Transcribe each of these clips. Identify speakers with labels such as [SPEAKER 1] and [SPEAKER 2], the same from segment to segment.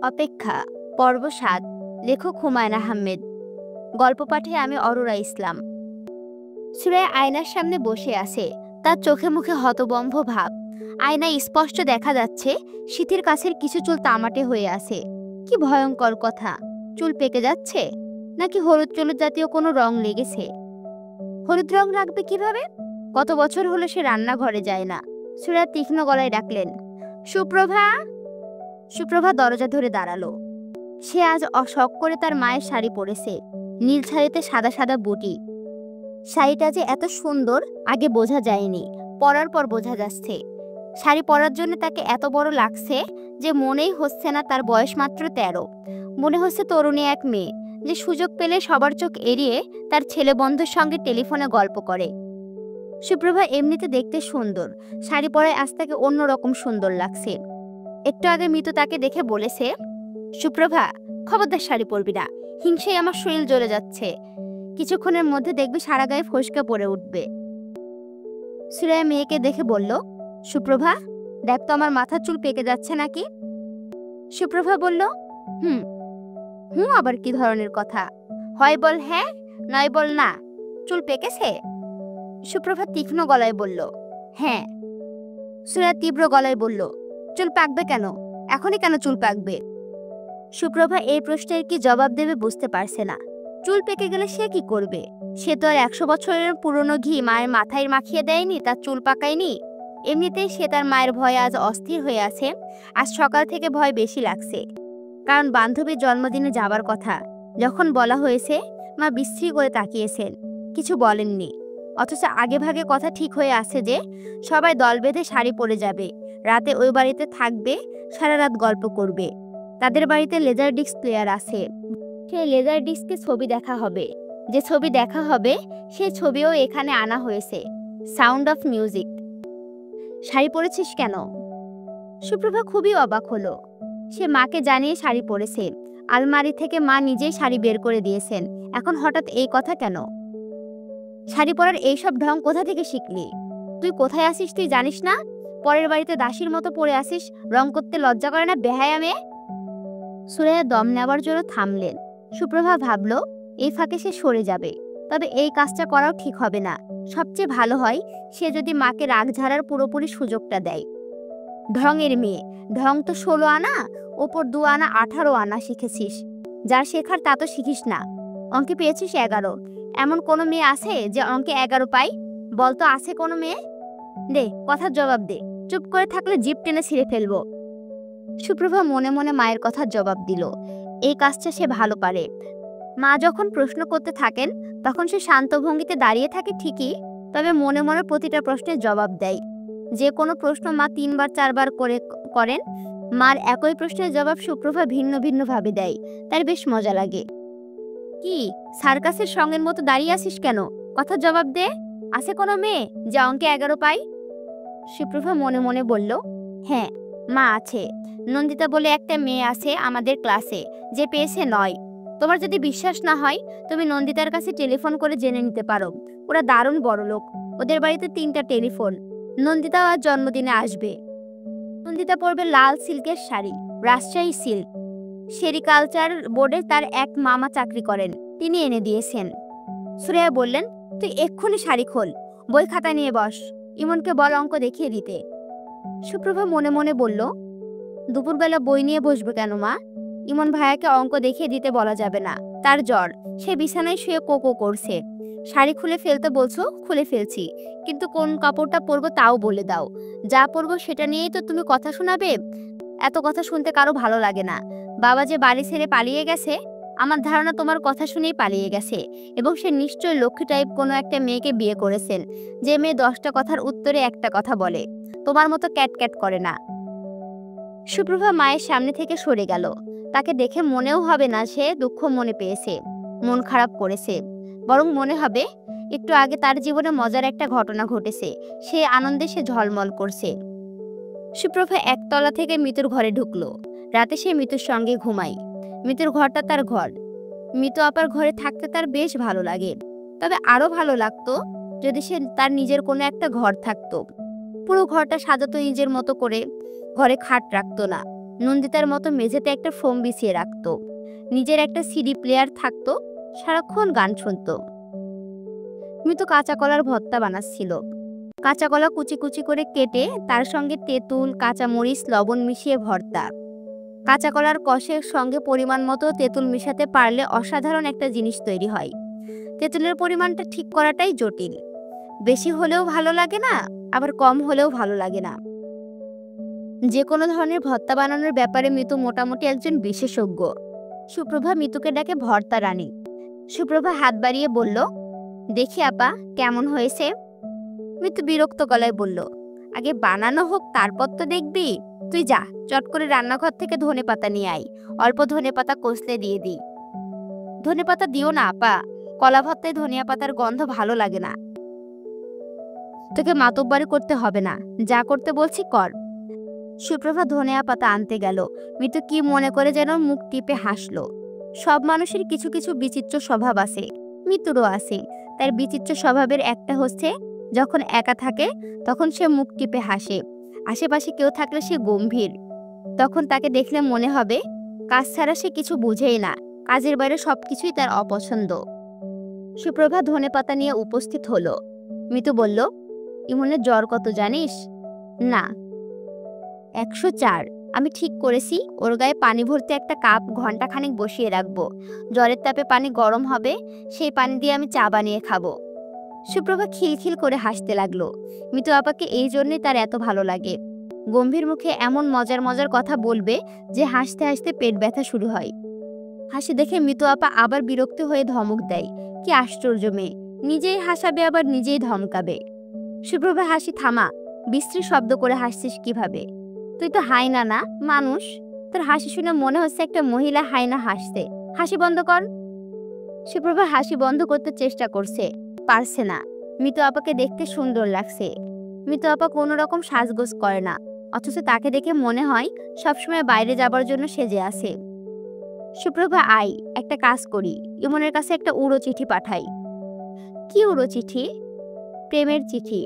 [SPEAKER 1] অপেক্ষা পর্ব ৭ লেখক হুমায়ুন আহমেদ। গল্প পাঠে আমি অরোরা ইসলাম। সুরাইয়া আয়নার সামনে বসে আছে। তার চোখে মুখে হতবম্ব ভাব। আয়নায় স্পষ্ট দেখা যাচ্ছে শীতের কাছের কিছু চুল তামাটে হয়ে আছে। কি ভয়ঙ্কর কথা! চুল পেকে যাচ্ছে নাকি হলুদ চুল জাতীয় কোনো রং লেগেছে? হলুদ রং রাখবে কিভাবে? কত বছর হলো সে রান্নাঘরে যায় না। সুরাইয়া তীক্ষ্ণ গলায় ডাকলেন, সুপ্রভা। সুপ্রভা দরজা ধরে দাঁড়ালো। সে আজ শখ করে তার মায়ের শাড়ি পরেছে, নীল শাড়িতে সাদা সাদা বুটি। শাড়িটা যে এত সুন্দর আগে বোঝা যায়নি, পরার পর বোঝা যাচ্ছে। শাড়ি পরার জন্য তাকে এত বড় লাগছে যে মনেই হচ্ছে না তার বয়স মাত্র ১৩। মনে হচ্ছে তরুণী এক মেয়ে যে সুযোগ পেলে সবার চোখ এড়িয়ে তার ছেলে বন্ধুর সঙ্গে টেলিফোনে গল্প করে। সুপ্রভা এমনিতে দেখতে সুন্দর, শাড়ি পরায় আজ তাকে অন্যরকম সুন্দর লাগছে। একটু আগে মিতু তাকে দেখে বলেছে, সুপ্রভা, খবরদার শাড়ি পরবি না, হিংসেই আমার শরীর জ্বলে যাচ্ছে। কিছুক্ষণের মধ্যে দেখবি সারা গায়ে ফসকা পড়ে উঠবে। সুরাইয়া মেয়েকে দেখে বলল, সুপ্রভা, দেখ তো আমার মাথার চুল পেকে যাচ্ছে নাকি? সুপ্রভা বলল, হুম। হুম আবার কি ধরনের কথা? হয় বল হ্যাঁ, নয় বল না। চুল পেকেছে? সুপ্রভা তীক্ষ্ণ গলায় বলল, হ্যাঁ। সুরাইয়া তীব্র গলায় বলল, চুল পাকবে কেন? এখনই কেন চুল পাকবে? সুপ্রভা এই প্রশ্নের কি জবাব দেবে বুঝতে পারছে না। চুল পেকে গেলে সে কি করবে? সে তো আর ১০০ বছরের পুরনো ঘি মায়ের মাথায় মাখিয়ে দেয়নি, তার চুল পাকায়নি। এমনিতেই সে তার মায়ের ভয়ে আজ অস্থির হয়ে আছে। আজ সকাল থেকে ভয় বেশি লাগছে, কারণ বান্ধবীর জন্মদিনে যাবার কথা যখন বলা হয়েছে, মা বিশ্রী করে তাকিয়েছেন, কিছু বলেননি। অথচ আগে ভাগে কথা ঠিক হয়ে আছে যে সবাই দল বেঁধে শাড়ি পরে যাবে, রাতে ওই বাড়িতে থাকবে, সারা রাত গল্প করবে। তাদের বাড়িতে লেজার ডিস্ক প্লেয়ার আছে, সেই লেজার ডিস্কে ছবি দেখা হবে। যে ছবি দেখা হবে সেই ছবিও এখানে আনা হয়েছে, সাউন্ড অফ মিউজিক। শাড়ি পরেছিস কেন? সুপ্রভা খুবই অবাক হলো। সে মাকে জানিয়ে শাড়ি পরেছে, আলমারি থেকে মা নিজেই শাড়ি বের করে দিয়েছেন। এখন হঠাৎ এই কথা কেন? শাড়ি পরার এইসব ঢং কোথা থেকে শিখলি? তুই কোথায় আসিস তুই জানিস না? পরের বাড়িতে দাসীর মতো পরে আসিস, রং করতে লজ্জা করে না বেহায়া মেয়ে? সুরাইয়া দম নেবার জন্য থামলেন। সুপ্রভা ভাবল এই ফাঁকে সে সরে যাবে, তবে এই কাজটা করাও ঠিক হবে না। সবচেয়ে ভালো হয় সে যদি মাকে রাগ ঝাড়ার পুরোপুরি সুযোগটা দেয়। ঢঙের মেয়ে, ঢং তো ১৬ আনা, ওপর ২ আনা ১৮ আনা শিখেছিস। যার শেখার তা তো শিখিস না। অঙ্কে পেয়েছিস ১১। এমন কোনো মেয়ে আছে যে অঙ্কে ১১ পায়? বলতো আছে কোনো মেয়ে? দে, কথার জবাব দে। চুপ করে থাকলে জিভ টেনে ছিঁড়ে ফেলবো। সুপ্রভা মনে মনে মায়ের কথার জবাব দিল, এই কাজটা সে ভালো পারে। মা যখন প্রশ্ন করতে থাকেন তখন সে শান্ত ভঙ্গিতে দাঁড়িয়ে থাকে ঠিকই, তবে মনে মনে প্রতিটা প্রশ্নের জবাব দেয়। যে কোনো প্রশ্ন মা ৩ বার ৪ বার করে করেন, মার একই প্রশ্নের জবাব সুপ্রভা ভিন্ন ভিন্ন ভাবে দেয়। তার বেশ মজা লাগে। কি সার্কাসের সঙ্গের মতো দাঁড়িয়ে আছিস কেন? কথার জবাব দে। আছে কোনো মেয়ে যে অঙ্কে ১১ পায়? সুপ্রভা মনে মনে বলল, হ্যাঁ মা আছে। নন্দিতা বলে একটা মেয়ে আছে আমাদের ক্লাসে, যে পেয়েছে ৯। তোমার যদি বিশ্বাস না হয় তুমি নন্দিতার কাছে টেলিফোন করে জেনে নিতে পারো। ওরা দারুণ বড়লোক, ওদের বাড়িতে ৩টা টেলিফোন। নন্দিতাও আজ জন্মদিনে আসবে। নন্দিতা পরবে লাল সিল্কের শাড়ি, রাজশাহী সিল্ক। সেরিকালচার বোর্ডে তার এক মামা চাকরি করেন, তিনি এনে দিয়েছেন। সুরাইয়া বললেন, তুই এক্ষুনি শাড়ি খোল, বই খাতা নিয়ে বস, ইমনকে বল অঙ্ক দেখিয়ে দিতে। সুপ্রভা মনে মনে বলল, দুপুরবেলা বই নিয়ে বসবে কেন মা? ইমন ভাইয়াকে অঙ্ক দেখিয়ে দিতে বলা যাবে না, তার জ্বর, সে বিছানায় শুয়ে কোকো করছে। শাড়ি খুলে ফেলতে বলছো, খুলে ফেলছি, কিন্তু কোন কাপড়টা পরবো তাও বলে দাও। যা পরবো সেটা নিয়েই তো তুমি কথা শোনাবে। এত কথা শুনতে কারো ভালো লাগে না। বাবা যে বাড়ি ছেড়ে পালিয়ে গেছে, আমার ধারণা তোমার কথা শুনেই পালিয়ে গেছে, এবং সে নিশ্চয়ই লক্ষ্মী টাইপ কোনো একটা মেয়েকে বিয়ে করেছেন, যে মেয়ে 10টা কথার উত্তরে একটা কথা বলে, তোমার মতো ক্যাট ক্যাট করে না। সুপ্রভা মায়ের সামনে থেকে সরে গেল। তাকে দেখে মনেও হবে না সে দুঃখ মনে পেয়েছে, মন খারাপ করেছে, বরং মনে হবে একটু আগে তার জীবনে মজার একটা ঘটনা ঘটেছে, সে আনন্দে সে ঝলমল করছে। সুপ্রভা একতলা থেকে মিতুর ঘরে ঢুকলো। রাতে সে মিতুর সঙ্গে ঘুমায়। মিতুর ঘরটা তার ঘর। মিতু আপার ঘরে থাকতে তার বেশ ভালো লাগে, তবে আরো ভালো লাগতো যদি সে তার নিজের কোনো একটা ঘর থাকতো। পুরো ঘরটা সাজাতো নিজের মতো করে, ঘরে খাট রাখতো না, নন্দিতার মতো মেঝেতে একটা ফোম বিছিয়ে রাখতো, নিজের একটা সিডি প্লেয়ার থাকতো, সারাক্ষণ গান শুনতো। মিতু কাঁচা কলার ভর্তা বানাচ্ছিল। কাঁচা কলা কুচি কুচি করে কেটে তার সঙ্গে তেঁতুল, কাঁচামরিচ, লবণ মিশিয়ে ভর্তা। কাঁচা কলার কষের সঙ্গে পরিমাণ মতো তেঁতুল মিশাতে পারলে অসাধারণ একটা জিনিস তৈরি হয়। তেঁতুলের পরিমাণটা ঠিক করাটাই জটিল। বেশি হলেও ভালো লাগে না, আবার কম হলেও ভালো লাগে না। যে কোনো ধরনের ভর্তা বানানোর ব্যাপারে মিতু মোটামুটি একজন বিশেষজ্ঞ। সুপ্রভা মিতুকে ডাকে ভর্তা রানী। সুপ্রভা হাত বাড়িয়ে বলল, দেখি আপা, কেমন হয়েছে? মিতু বিরক্ত গলায় বলল, আগে বানানো হোক, তারপর তো দেখবি। তুই যা, চট করে রান্নাঘর থেকে ধনেপাতা নিয়ে আয়, অল্প ধনেপাতা কষলে দিয়ে দিই। ধনেপাতা দিও না আপা, কলা ভর্তায় ধনিয়া পাতার গন্ধ ভালো লাগে না। তোকে মাতব্বরি করতে হবে না, যা করতে বলছি কর। সুপ্রভা ধনিয়া পাতা আনতে গেল। মিতু কি মনে করে যেন মুখ টিপে হাসলো। সব মানুষের কিছু কিছু বিচিত্র স্বভাব আছে, মিতুরও আছে। তার বিচিত্র স্বভাবের একটা হচ্ছে, যখন একা থাকে তখন সে মুখ টিপে হাসে, আশেপাশে কেউ থাকলে সে গম্ভীর। তখন তাকে দেখলে মনে হবে কাজ ছাড়া সে কিছু বুঝেই না, কাজের বাইরে সবকিছুই তার অপছন্দ। সুপ্রভা ধনেপাতা নিয়ে উপস্থিত হলো। মিতু বলল, ইমনের জ্বর কত জানিস? না। 104। আমি ঠিক করেছি, ওর গায়ে পানি ভর্তি একটা কাপ ঘন্টাখানেক বসিয়ে রাখবো। জ্বরের তাপে পানি গরম হবে, সেই পানি দিয়ে আমি চা বানিয়ে খাবো। সুপ্রভা খিলখিল করে হাসতে লাগলো। মিতু আপাকে এই জন্যই তার এত ভালো লাগে। গম্ভীর মুখে এমন মজার মজার কথা বলবে যে হাসতে হাসতে পেট ব্যথা শুরু হয়। হাসি দেখে মিতু আপা আবার বিরক্ত হয়ে ধমক দেয়। কি আশ্চর্য মেয়ে, নিজেই হাসাবে আবার নিজেই ধমকাবে। সুপ্রভা, হাসি থামা, বিশ্রী শব্দ করে হাসছিস কিভাবে? তুই তো হায়না না, মানুষ। তোর হাসি শুনে মনে হচ্ছে একটা মহিলা হায়না হাসছে। হাসি বন্ধ কর। সুপ্রভা হাসি বন্ধ করতে চেষ্টা করছে, পারছে না। মিতু আপাকে দেখতে সুন্দর লাগছে। মিতু আপা কোনো রকম সাজগোজ করে না, অথচ তাকে দেখে মনে হয় সবসময় বাইরে যাবার জন্য সেজে আছে। সুপ্রভা, আই, একটা কাজ করি, ইমনের কাছে একটা উড়ো চিঠি পাঠাই। কি উড়ো চিঠি? প্রেমের চিঠি।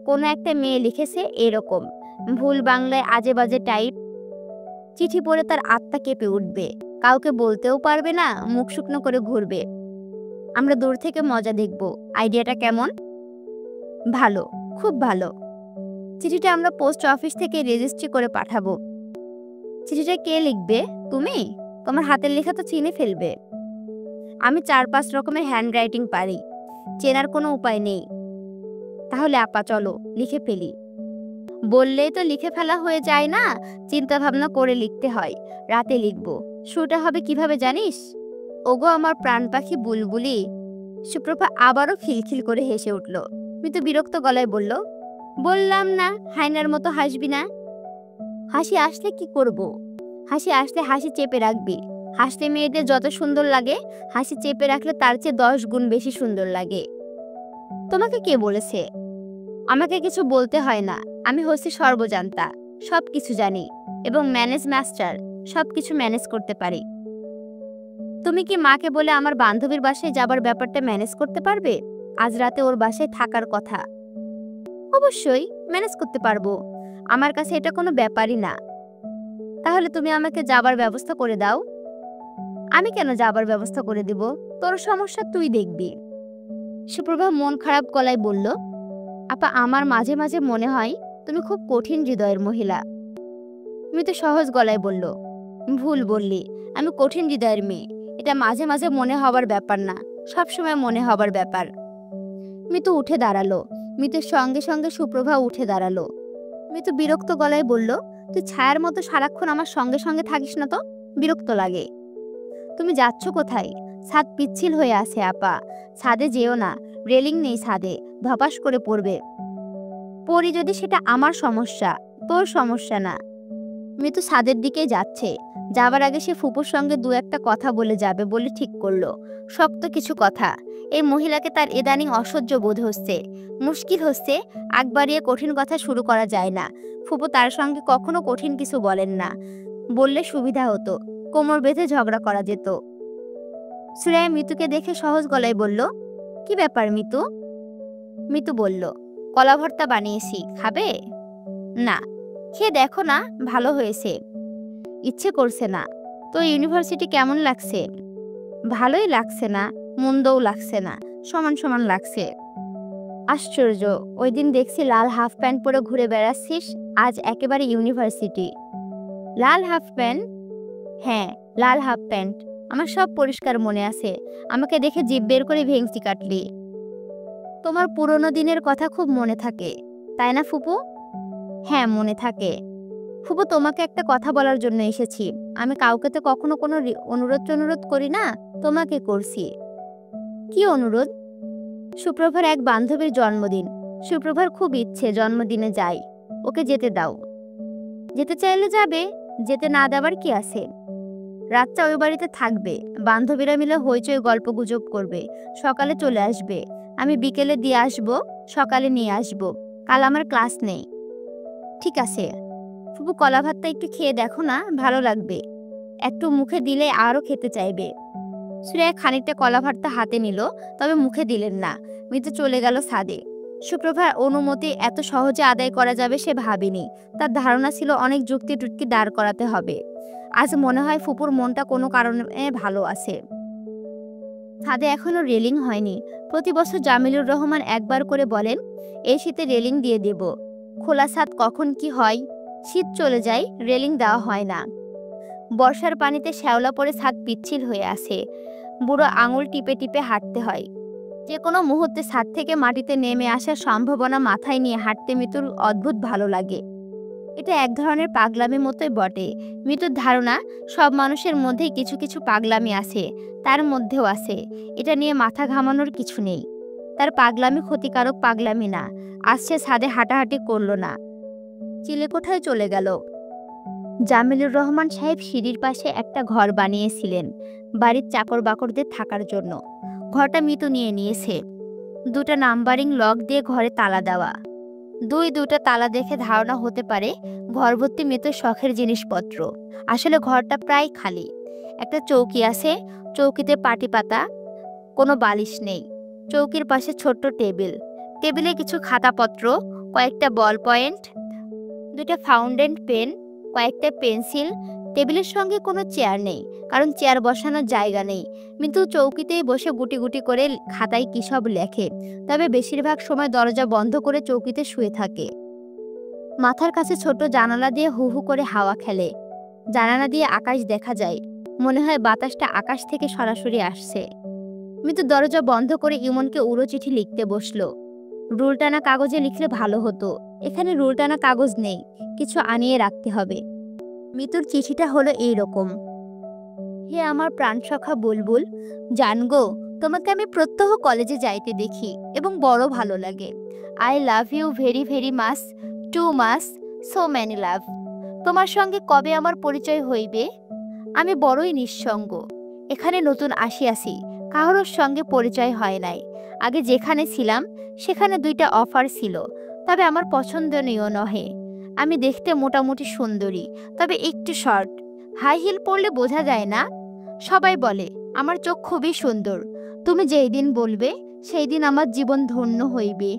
[SPEAKER 1] কোনো একটা মেয়ে লিখেছে এরকম, ভুল বাংলায় আজে বাজে টাইপ। চিঠি পড়ে তার আত্মা কেঁপে উঠবে, কাউকে বলতেও পারবে না, মুখ শুকনো করে ঘুরবে। আমরা দূর থেকে মজা দেখব। আইডিয়াটা কেমন? ভালো, খুব ভালো। চিঠিটা আমরা পোস্ট অফিস থেকে রেজিস্ট্রি করে পাঠাবো। চিঠিটা কে লিখবে? তুমি? তোমার হাতের লেখা তো চিনে ফেলবে। আমি 4-5 রকমের হ্যান্ডরাইটিং পারি, চেনার কোনো উপায় নেই। তাহলে আপা চলো লিখে ফেলি। বললেই তো লিখে ফেলা হয়ে যায় না, চিন্তা ভাবনা করে লিখতে হয়। রাতে লিখব। শুরুটা হবে কিভাবে জানিস? ওগো আমার প্রাণ পাখি বুলবুলি। সুপ্রভা আবারও খিলখিল করে হেসে উঠল। মিতু বিরক্ত গলায় বলল, বললাম না হায়নার মতো হাসবি না। হাসি আসলে কি করব? হাসি আসলে হাসি চেপে রাখবি। হাসলে মেয়েদের যত সুন্দর লাগে, হাসি চেপে রাখলে তার চেয়ে 10 গুণ বেশি সুন্দর লাগে। তোমাকে কে বলেছে? আমাকে কিছু বলতে হয় না, আমি হচ্ছি সর্বজান্তা, সব কিছু জানি এবং ম্যানেজ মাস্টার, সব কিছু ম্যানেজ করতে পারি। তুমি কি মাকে বলে আমার বান্ধবীর বাসায় যাবার ব্যাপারটা ম্যানেজ করতে পারবে? আজ রাতে ওর বাসায় থাকার কথা। অবশ্যই ম্যানেজ করতে পারবো, আমার কাছে এটা কোনো ব্যাপারই না। তাহলে তুমি আমাকে যাবার ব্যবস্থা করে দাও। আমি কেন যাবার ব্যবস্থা করে দিব? তোর সমস্যা তুই দেখবি। সুপ্রভা মন খারাপ গলায় বলল, আপা আমার মাঝে মাঝে মনে হয় তুমি খুব কঠিন হৃদয়ের মহিলা। মিতু সহজ গলায় বলল, ভুল বললি, আমি কঠিন হৃদয়ের মেয়ে। এটা মাঝে মাঝে মনে হবার ব্যাপার না, সবসময় মনে হবার ব্যাপার। মিতু উঠে দাঁড়ালো। মিতুর সঙ্গে সঙ্গে সুপ্রভা উঠে দাঁড়ালো। মিতু বিরক্ত গলায় বলল, তুই ছায়ার মতো সারাক্ষণ আমার সঙ্গে সঙ্গে থাকিস না তো, বিরক্ত লাগে। তুমি যাচ্ছ কোথায়? ছাদ পিচ্ছিল হয়ে আছে আপা, ছাদে যেও না, রেলিং নেই ছাদে, ধপাস করে পড়বে। পড়ি যদি সেটা আমার সমস্যা, তোর সমস্যা না। মিতু ছাদের দিকে যাচ্ছে। যাবার আগে সে ফুপুর সঙ্গে 2-1টা কথা বলে যাবে বলে ঠিক করলো। শক্ত কিছু কথা। এই মহিলাকে তার ইদানিং অসহ্য বোধ হচ্ছে। মুশকিল হচ্ছে, আগ বাড়িয়ে কঠিন কথা শুরু করা যায় না। ফুপু তার সঙ্গে কখনো কঠিন কিছু বলেন না, বললে সুবিধা হতো, কোমর বেঁধে ঝগড়া করা যেত। সুরাইয়া মিতুকে দেখে সহজ গলায় বলল, কি ব্যাপার মিতু? মিতু বলল, কলা ভর্তা বানিয়েছি, খাবে? না। খেয়ে দেখো না, ভালো হয়েছে। ইচ্ছে করছে না। তো ইউনিভার্সিটি কেমন লাগছে? ভালোই লাগছে না, মন্দও লাগছে না, সমান সমান লাগছে। আশ্চর্য, ওই দিন দেখছি লাল হাফ প্যান্ট পরে ঘুরে বেড়াচ্ছিস, আজ একেবারে ইউনিভার্সিটি। লাল হাফ প্যান্ট? হ্যাঁ, লাল হাফ প্যান্ট। আমার সব পরিষ্কার মনে আছে। আমাকে দেখে জিভ বের করে ভেংচি কাটলি। তোমার পুরনো দিনের কথা খুব মনে থাকে, তাই না ফুপু? হ্যাঁ, মনে থাকে। ফুপু, তোমাকে একটা কথা বলার জন্য এসেছি। আমি কাউকে তো কখনো কোনো অনুরোধ করি না, তোমাকে করছি। কি অনুরোধ? সুপ্রভার এক বান্ধবীর জন্মদিন। সুপ্রভার খুব ইচ্ছে জন্মদিনে যাই, ওকে যেতে দাও। যেতে চাইলে যাবে, যেতে না দেওয়ার কি আছে? রাতটা ওই বাড়িতে থাকবে, বান্ধবীরা মিলে হইচই গল্প গুজব করবে, সকালে চলে আসবে। আমি বিকেলে দিয়ে আসবো, সকালে নিয়ে আসবো। কাল আমার ক্লাস নেই। ঠিক আছে। ফুপু, কলা ভাতটা একটু খেয়ে দেখো না, ভালো লাগবে। একটু মুখে দিলে আরও খেতে চাইবে। শ্রেয়া খানিকটা কলা ভাতটা হাতে নিল, তবে মুখে দিলেন না। মিতু চলে গেল ছাদে। সুপ্রভার অনুমতি এত সহজে আদায় করা যাবে সে ভাবেনি। তার ধারণা ছিল অনেক যুক্তি টুক্তি দাঁড় করাতে হবে। আজ মনে হয় ফুপুর মনটা কোনো কারণে ভালো আছে। ছাদে এখনো রেলিং হয়নি। প্রতি বছর জামিলুর রহমান একবার করে বলেন, এই শীতে রেলিং দিয়ে দেব। খোলা ছাদ কখন কি হয়, শীত চলে যায়, রেলিং দেওয়া হয় না। বর্ষার পানিতে শ্যাওলা পড়ে ছাদ পিচ্ছিল হয়ে আসে। বুড়ো আঙুল টিপে টিপে হাঁটতে হয়। যে কোনো মুহূর্তে ছাদ থেকে মাটিতে নেমে আসার সম্ভাবনা মাথায় নিয়ে হাঁটতে মিতুর অদ্ভুত ভালো লাগে। এটা এক ধরনের পাগলামি মতোই বটে। মিতুর ধারণা সব মানুষের মধ্যেই কিছু কিছু পাগলামি আছে, তার মধ্যেও আছে। এটা নিয়ে মাথা ঘামানোর কিছু নেই। তার পাগলামি ক্ষতিকারক পাগলামি না। আজ সে ছাদে হাঁটাহাঁটি করল না, চিলেকোঠায় চলে গেল। জামিলুর রহমান সাহেব সিঁড়ির পাশে একটা ঘর বানিয়েছিলেন বাড়ির চাকর বাকরদের থাকার জন্য। ঘরটা মিতু নিয়ে নিয়েছে। দুটা নাম্বারিং লক দিয়ে ঘরে তালা দেওয়া। দুটা তালা দেখে ধারণা হতে পারে ঘর ভর্তি মিতুর শখের জিনিসপত্র। আসলে ঘরটা প্রায় খালি। একটা চৌকি আছে, চৌকিতে পাটি পাতা, কোনো বালিশ নেই। চৌকির পাশে ছোট্ট টেবিল, টেবিলে কিছু খাতাপত্র, কয়েকটা বল পয়েন্ট, দুটা ফাউন্টেন পেন, কয়েকটা পেন্সিল। টেবিলের সঙ্গে কোনো চেয়ার নেই, কারণ চেয়ার বসানোর জায়গা নেই। কিন্তু চৌকিতেই বসে গুটি গুটি করে খাতায় কী সব লেখে। তবে বেশিরভাগ সময় দরজা বন্ধ করে চৌকিতে শুয়ে থাকে। মাথার কাছে ছোট জানালা দিয়ে হু হু করে হাওয়া খেলে। জানালা দিয়ে আকাশ দেখা যায়, মনে হয় বাতাসটা আকাশ থেকে সরাসরি আসছে। মিতু দরজা বন্ধ করে ইমনকে উড়ো চিঠি লিখতে বসলো। রুল টানা কাগজে লিখলে ভালো হতো। এখানে রুল টানা কাগজ নেই, কিছু আনিয়ে রাখতে হবে। মিতুর চিঠিটা হলো এইরকম। হে আমার প্রাণসখা বুলবুল, জানগো, তোমাকে আমি প্রত্যহ কলেজে যাইতে দেখি এবং বড় ভালো লাগে। I love you very very much, too much, so many love. তোমার সঙ্গে কবে আমার পরিচয় হইবে? আমি বড়ই নিঃসঙ্গ। এখানে নতুন আসিয়াছি, কারোর সঙ্গে পরিচয় হয় নাই। আগে যেখানে ছিলাম সেখানে দুইটা অফার ছিল, তবে আমার পছন্দনীয় নহে। আমি দেখতে মোটামুটি সুন্দরী, তবে একটু শর্ট। হাই হিল পরলে বোঝা যায় না। সবাই বলে আমার চোখ খুবই সুন্দর। তুমি যেই দিন বলবে সেই দিন আমার জীবন ধন্য হইবে।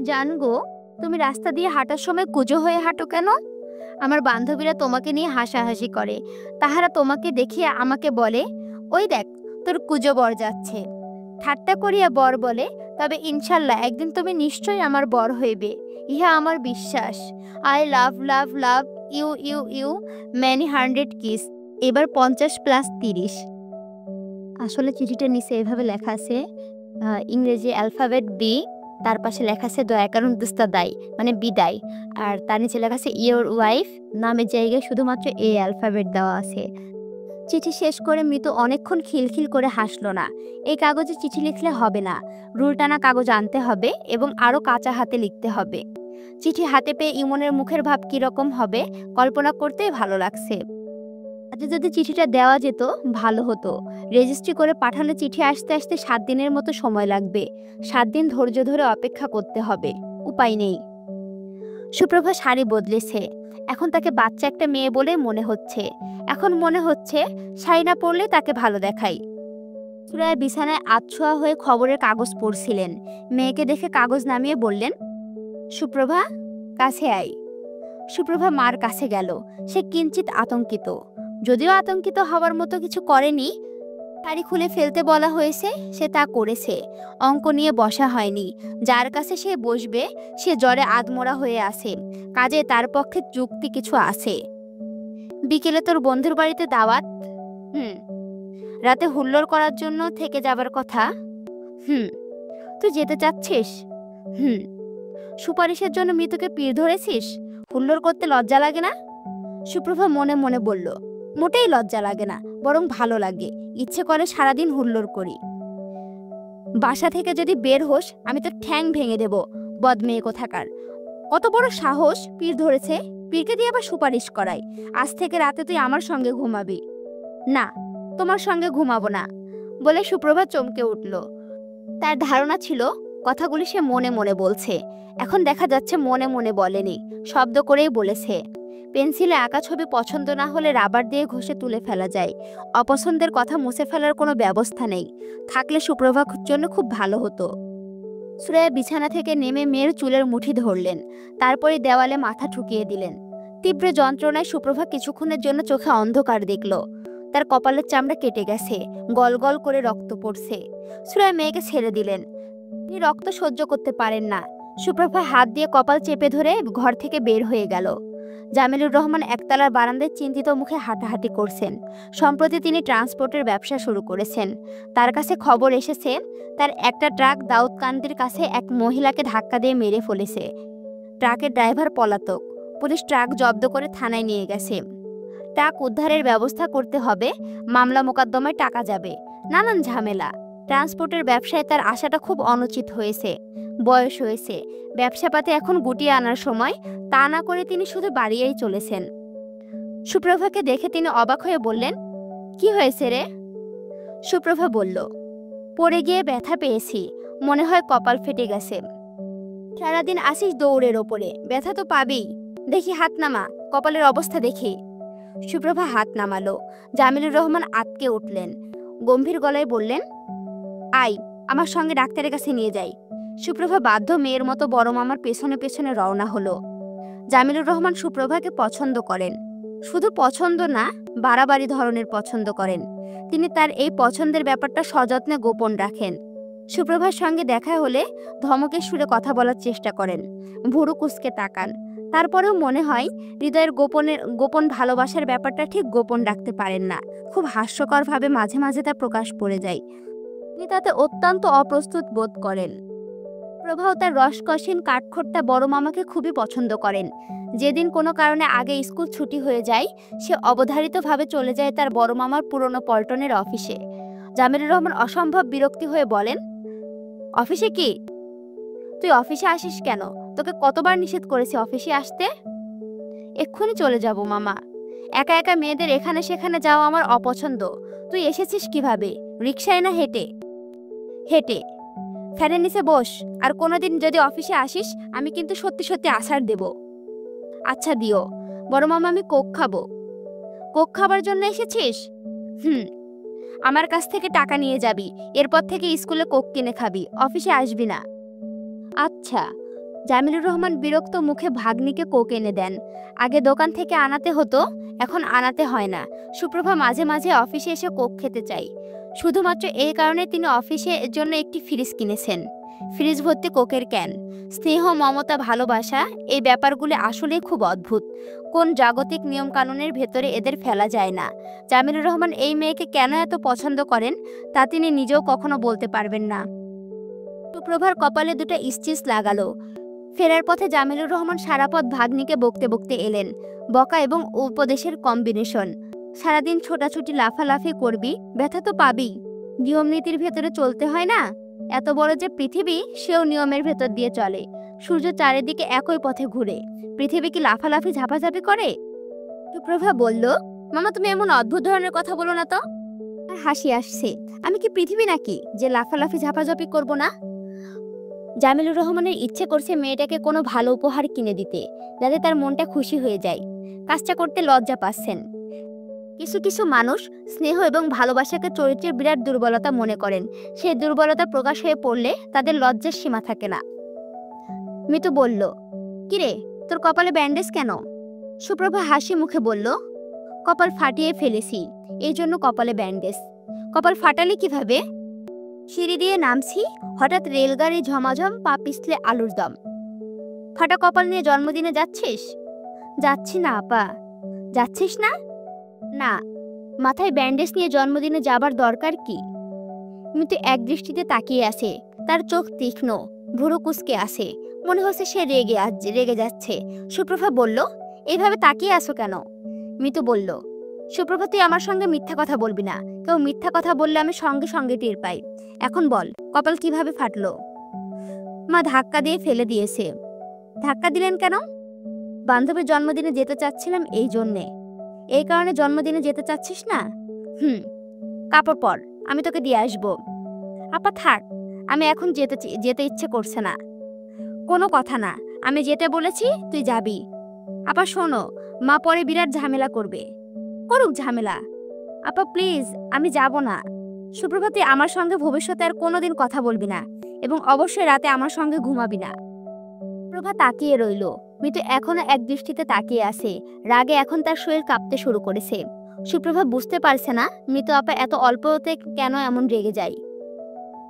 [SPEAKER 1] জানগো, তুমি রাস্তা দিয়ে হাঁটার সময় কুঁজো হয়ে হাঁটো কেন? আমার বান্ধবীরা তোমাকে নিয়ে হাসাহাসি করে। তাহারা তোমাকে দেখিয়া আমাকে বলে, ওই দেখ তোর কুঁজো বর যাচ্ছে। ঠাট্টা করিয়া বর বলে, তবে ইনশাল্লাহ একদিন তুমি নিশ্চয়ই আমার বর হইবে, ইহা আমার বিশ্বাস। I love love love you you you many 100 kiss. এবার 50+30। আসলে চিঠিটার নিচে এভাবে লেখা আছে, ইংরেজি অ্যালফাবেট বি, তার পাশে লেখা আছে দয়া কারণ দুস্তা দাই, মানে বিদায়। আর তার নিচে লেখা আছে ইয়োর ওয়াইফ, নামের জায়গায় শুধুমাত্র এ অ্যালফাবেট দেওয়া আছে। চিঠি শেষ করে মিতু অনেকক্ষণ খিলখিল করে হাসল না। এই কাগজে চিঠি লিখলে হবে না, রুল টানা কাগজ আনতে হবে এবং আরও কাঁচা হাতে লিখতে হবে। চিঠি হাতে পেয়ে ইমনের মুখের ভাব কীরকম হবে কল্পনা করতেই ভালো লাগছে। আজকে যদি চিঠিটা দেওয়া যেত ভালো হতো। রেজিস্ট্রি করে পাঠালে চিঠি আসতে আসতে 7 দিনের মতো সময় লাগবে। 7 দিন ধৈর্য ধরে অপেক্ষা করতে হবে, উপায় নেই। সুপ্রভা শাড়ি বদলেছে। এখন তাকে বাচ্চা একটা মেয়ে বলে মনে হচ্ছে। এখন মনে হচ্ছে শাড়ি না পরলে তাকে ভালো দেখায়। সুরায়া বিছানায় আধশোয়া হয়ে খবরের কাগজ পড়ছিলেন। মেয়েকে দেখে কাগজ নামিয়ে বললেন, সুপ্রভা, কাছে আয়। সুপ্রভা মার কাছে গেল। সে কিঞ্চিত আতঙ্কিত, যদিও আতঙ্কিত হওয়ার মতো কিছু করেনি। শাড়ি খুলে ফেলতে বলা হয়েছে, সে তা করেছে। অঙ্ক নিয়ে বসা হয়নি। যার কাছে সে বসবে সে জ্বরে আধমরা হয়ে আছে, কাজে তার পক্ষে যুক্তি কিছু আছে। বিকেলে তোর বন্ধুর বাড়িতে দাওয়াত? রাতে হুল্লোড় করার জন্য থেকে যাবার কথা? তুই যেতে চাচ্ছিস? সুপারিশের জন্য মৃতকে পীর ধরেছিস? হুল্লোড় করতে লজ্জা লাগে না? সুপ্রভা মনে মনে বলল, মোটেই লজ্জা লাগে না, বরং ভালো লাগে। ইচ্ছে করে সারাদিন হুল্লোড় করি। বাসা থেকে যদি বের হোস আমি তো ঠ্যাং ভেঙে দেব, বদমেয়ে কোথাকার। কত বড় সাহস, পীর ধরেছে, পীরকে দিয়ে আবার সুপারিশ করাই। আজ থেকে রাতে তুই আমার সঙ্গে ঘুমাবি। না, তোমার সঙ্গে ঘুমাবো না বলে সুপ্রভা চমকে উঠল। তার ধারণা ছিল কথাগুলি সে মনে মনে বলছে। এখন দেখা যাচ্ছে মনে মনে বলেনি, শব্দ করেই বলেছে। পেন্সিলে আঁকা ছবি পছন্দ না হলে রাবার দিয়ে ঘষে তুলে ফেলা যায়। অপছন্দের কথা মুছে ফেলার কোনো ব্যবস্থা নেই। থাকলে সুপ্রভার জন্য খুব ভালো হতো। সুরাইয়া বিছানা থেকে নেমে মেয়ের চুলের মুঠি ধরলেন, তারপরে দেওয়ালে মাথা ঠুকিয়ে দিলেন। তীব্র যন্ত্রণায় সুপ্রভা কিছুক্ষণের জন্য চোখে অন্ধকার দেখল। তার কপালের চামড়া কেটে গেছে, গল গল করে রক্ত পড়ছে। সুরাইয়া মেয়েকে ছেড়ে দিলেন। তিনি রক্ত সহ্য করতে পারেন না। সুপ্রভা হাত দিয়ে কপাল চেপে ধরে ঘর থেকে বের হয়ে গেল। জামিলুর রহমান একতলার বারান্দায় চিন্তিত মুখে হাঁটাহাঁটি করছেন। সম্প্রতি তিনি ট্রান্সপোর্টের ব্যবসা শুরু করেছেন। তার কাছে খবর এসেছে তার একটা ট্রাক দাউদকান্দির কাছে এক মহিলাকে ধাক্কা দিয়ে মেরে ফেলেছে। ট্রাকের ড্রাইভার পলাতক। পুলিশ ট্রাক জব্দ করে থানায় নিয়ে গেছে। ট্রাক উদ্ধারের ব্যবস্থা করতে হবে, মামলা মোকদ্দমায় টাকা যাবে, নানান ঝামেলা। ট্রান্সপোর্টের ব্যবসায় তার আশাটা খুব অনুচিত হয়েছে। বয়স হয়েছে, ব্যবসাপাতে এখন গুটিয়ে আনার সময়, তা না করে তিনি শুধু বাড়িয়েই চলেছেন। সুপ্রভাকে দেখে তিনি অবাক হয়ে বললেন, কি হয়েছে রে? সুপ্রভা বলল, পড়ে গিয়ে ব্যথা পেয়েছি, মনে হয় কপাল ফেটে গেছে। সারাদিন আসিস দৌড়ের ওপরে, ব্যথা তো পাবেই। দেখি হাত নামা, কপালের অবস্থা দেখি। সুপ্রভা হাত নামালো। জামিলুর রহমান আটকে উঠলেন, গম্ভীর গলায় বললেন, আয় আমার সঙ্গে ডাক্তারের কাছে নিয়ে যাই। সুপ্রভা বাধ্য মেয়ের মতো বড় মামার পেছনে পেছনে রওনা হলো। জামিলুর রহমান সুপ্রভাকে পছন্দ করেন। শুধু পছন্দ না, বাড়াবাড়ি ধরনের পছন্দ করেন। তিনি তার এই পছন্দের ব্যাপারটা সযত্নে গোপন রাখেন। সুপ্রভার সঙ্গে দেখা হলে ধমকের সুরে কথা বলার চেষ্টা করেন, ভুরু কুঁচকে তাকান। তারপরেও মনে হয় হৃদয়ের গোপন ভালোবাসার ব্যাপারটা ঠিক গোপন রাখতে পারেন না। খুব হাস্যকরভাবে মাঝে মাঝে তা প্রকাশ পড়ে যায়। তিনি তাতে অত্যন্ত অপ্রস্তুত বোধ করেন। প্রভাও তার রসকসীন কাঠখোট্টা বড় মামাকে খুবই পছন্দ করেন। যেদিন কোনো কারণে আগে স্কুল ছুটি হয়ে যায়, সে অবধারিতভাবে চলে যায় তার বড় মামার পুরনো পল্টনের অফিসে। জামিলুর রহমান অসম্ভব বিরক্তি হয়ে বলেন, অফিসে কি? তুই অফিসে আসিস কেন? তোকে কতবার নিষেধ করেছি অফিসে আসতে? এক্ষুনি চলে যাব মামা। একা একা মেয়েদের এখানে সেখানে যাওয়া আমার অপছন্দ। তুই এসেছিস কিভাবে, রিকশায় না হেঁটে? হেঁটে। ফ্যানের নিচে বস, আর কোনোদিন যদি অফিসে আসিস আমি কিন্তু সত্যি সত্যি আছাড় দেব। আচ্ছা দিও। বড় মামা, আমি কোক খাবো। কোক খাবার জন্য এসেছিস? আমার কাছ থেকে টাকা নিয়ে যাবি, এরপর থেকে স্কুলে কোক কিনে খাবি, অফিসে আসবি না। আচ্ছা। জামিলুর রহমান বিরক্ত মুখে ভাগ্নিকে কোক এনে দেন। আগে দোকান থেকে আনাতে হতো, এখন আনাতে হয় না। সুপ্রভা মাঝে মাঝে অফিসে এসে কোক খেতে চাই। শুধুমাত্র এই কারণে তিনি অফিসের জন্য একটি ফ্রিজ কিনেছেন। ফ্রিজ ভর্তি কোকের ক্যান। স্নেহ, মমতা, ভালোবাসা, এই ব্যাপারগুলি আসলেই খুব অদ্ভুত। কোন জাগতিক নিয়মকানুনের ভেতরে এদের ফেলা যায় না। জামিলুর রহমান এই মেয়েকে কেন এত পছন্দ করেন তা তিনি নিজেও কখনো বলতে পারবেন না। সুপ্রভার কপালে দুটো স্টিচ লাগালো। ফেরার পথে জামিলুর রহমান সারা পথ ভাগ্নিকে বকতে বকতে এলেন। বকা এবং উপদেশের কম্বিনেশন। সারাদিন ছোটাছুটি লাফালাফি করবি, ব্যথা তো পাবি। নিয়ম নীতির ভেতরে চলতে হয় না? এত বড় যে পৃথিবী, সেও নিয়মের ভেতর দিয়ে চলে। সূর্য চারিদিকে একই পথে ঘুরে। পৃথিবী কি লাফালাফি ঝাপাঝাপি করে? সুপ্রভা বলল, মামা তুমি এমন অদ্ভুত ধরনের কথা বলো না তো। হাসি আসছে। আমি কি পৃথিবী নাকি যে লাফালাফি ঝাপাঝাপি করব না? জামিলুর রহমানের ইচ্ছে করছে মেয়েটাকে কোনো ভালো উপহার কিনে দিতে, যাতে তার মনটা খুশি হয়ে যায়। কাজটা করতে লজ্জা পাচ্ছেন। কিছু কিছু মানুষ স্নেহ এবং ভালোবাসাকে চরিত্রের বিরাট দুর্বলতা মনে করেন। সেই দুর্বলতা প্রকাশ হয়ে পড়লে তাদের লজ্জার সীমা থাকে না। মিতু বলল, কিরে তোর কপালে ব্যান্ডেজ কেন? সুপ্রভা হাসি মুখে বলল, কপাল ফাটিয়ে ফেলেছি, এই জন্য কপালে ব্যান্ডেজ। কপাল ফাটালে কিভাবে? সিঁড়ি দিয়ে নামছি, হঠাৎ রেলগাড়ি ঝমাঝম, পা পিছলে আলুর দম। ফাটা কপাল নিয়ে জন্মদিনে যাচ্ছিস? যাচ্ছি না আপা। যাচ্ছিস না? না। মাথায় ব্যান্ডেজ নিয়ে জন্মদিনে যাবার দরকার কি? মিতু এক দৃষ্টিতে তাকিয়ে আছে, তার চোখ তীক্ষ্ণ, ভুরু কুঁচকে আছে, মনে হচ্ছে সে রেগে যাচ্ছে। সুপ্রভা বলল, এইভাবে তাকিয়ে আছো কেন? মিতু বলল, সুপ্রভা তুই আমার সঙ্গে মিথ্যা কথা বলবি না, কেউ মিথ্যা কথা বললে আমি সঙ্গে সঙ্গে টের পাই। এখন বল, কপাল কিভাবে ফাটলো? মা ধাক্কা দিয়ে ফেলে দিয়েছে। ধাক্কা দিলেন কেন? বান্ধবীর জন্মদিনে যেতে চাচ্ছিলাম, এই জন্যে। এই কারণে জন্মদিনে যেতে চাচ্ছিস না? কাপড় পর, আমি তোকে দিয়ে আসবো। আপা থাক, আমি এখন যেতে ইচ্ছে করছে না। কোনো কথা না, আমি যেতে বলেছি, তুই যাবি। আপা শোনো, মা পরে বিরাট ঝামেলা করবে। করুক ঝামেলা। আপা প্লিজ, আমি যাব না। সুপ্রভা তুই আমার সঙ্গে ভবিষ্যতে আর কোনোদিন কথা বলবি না, এবং অবশ্যই রাতে আমার সঙ্গে ঘুমাবি না। সুপ্রভা তাকিয়ে রইল। মিতু এখনো এক দৃষ্টিতে তাকিয়ে আছে, রাগে এখন তার শরীর কাঁপতে শুরু করেছে। সুপ্রভা বুঝতে পারছে না মিতু আপা এত অল্পতে কেন এমন রেগে যায়।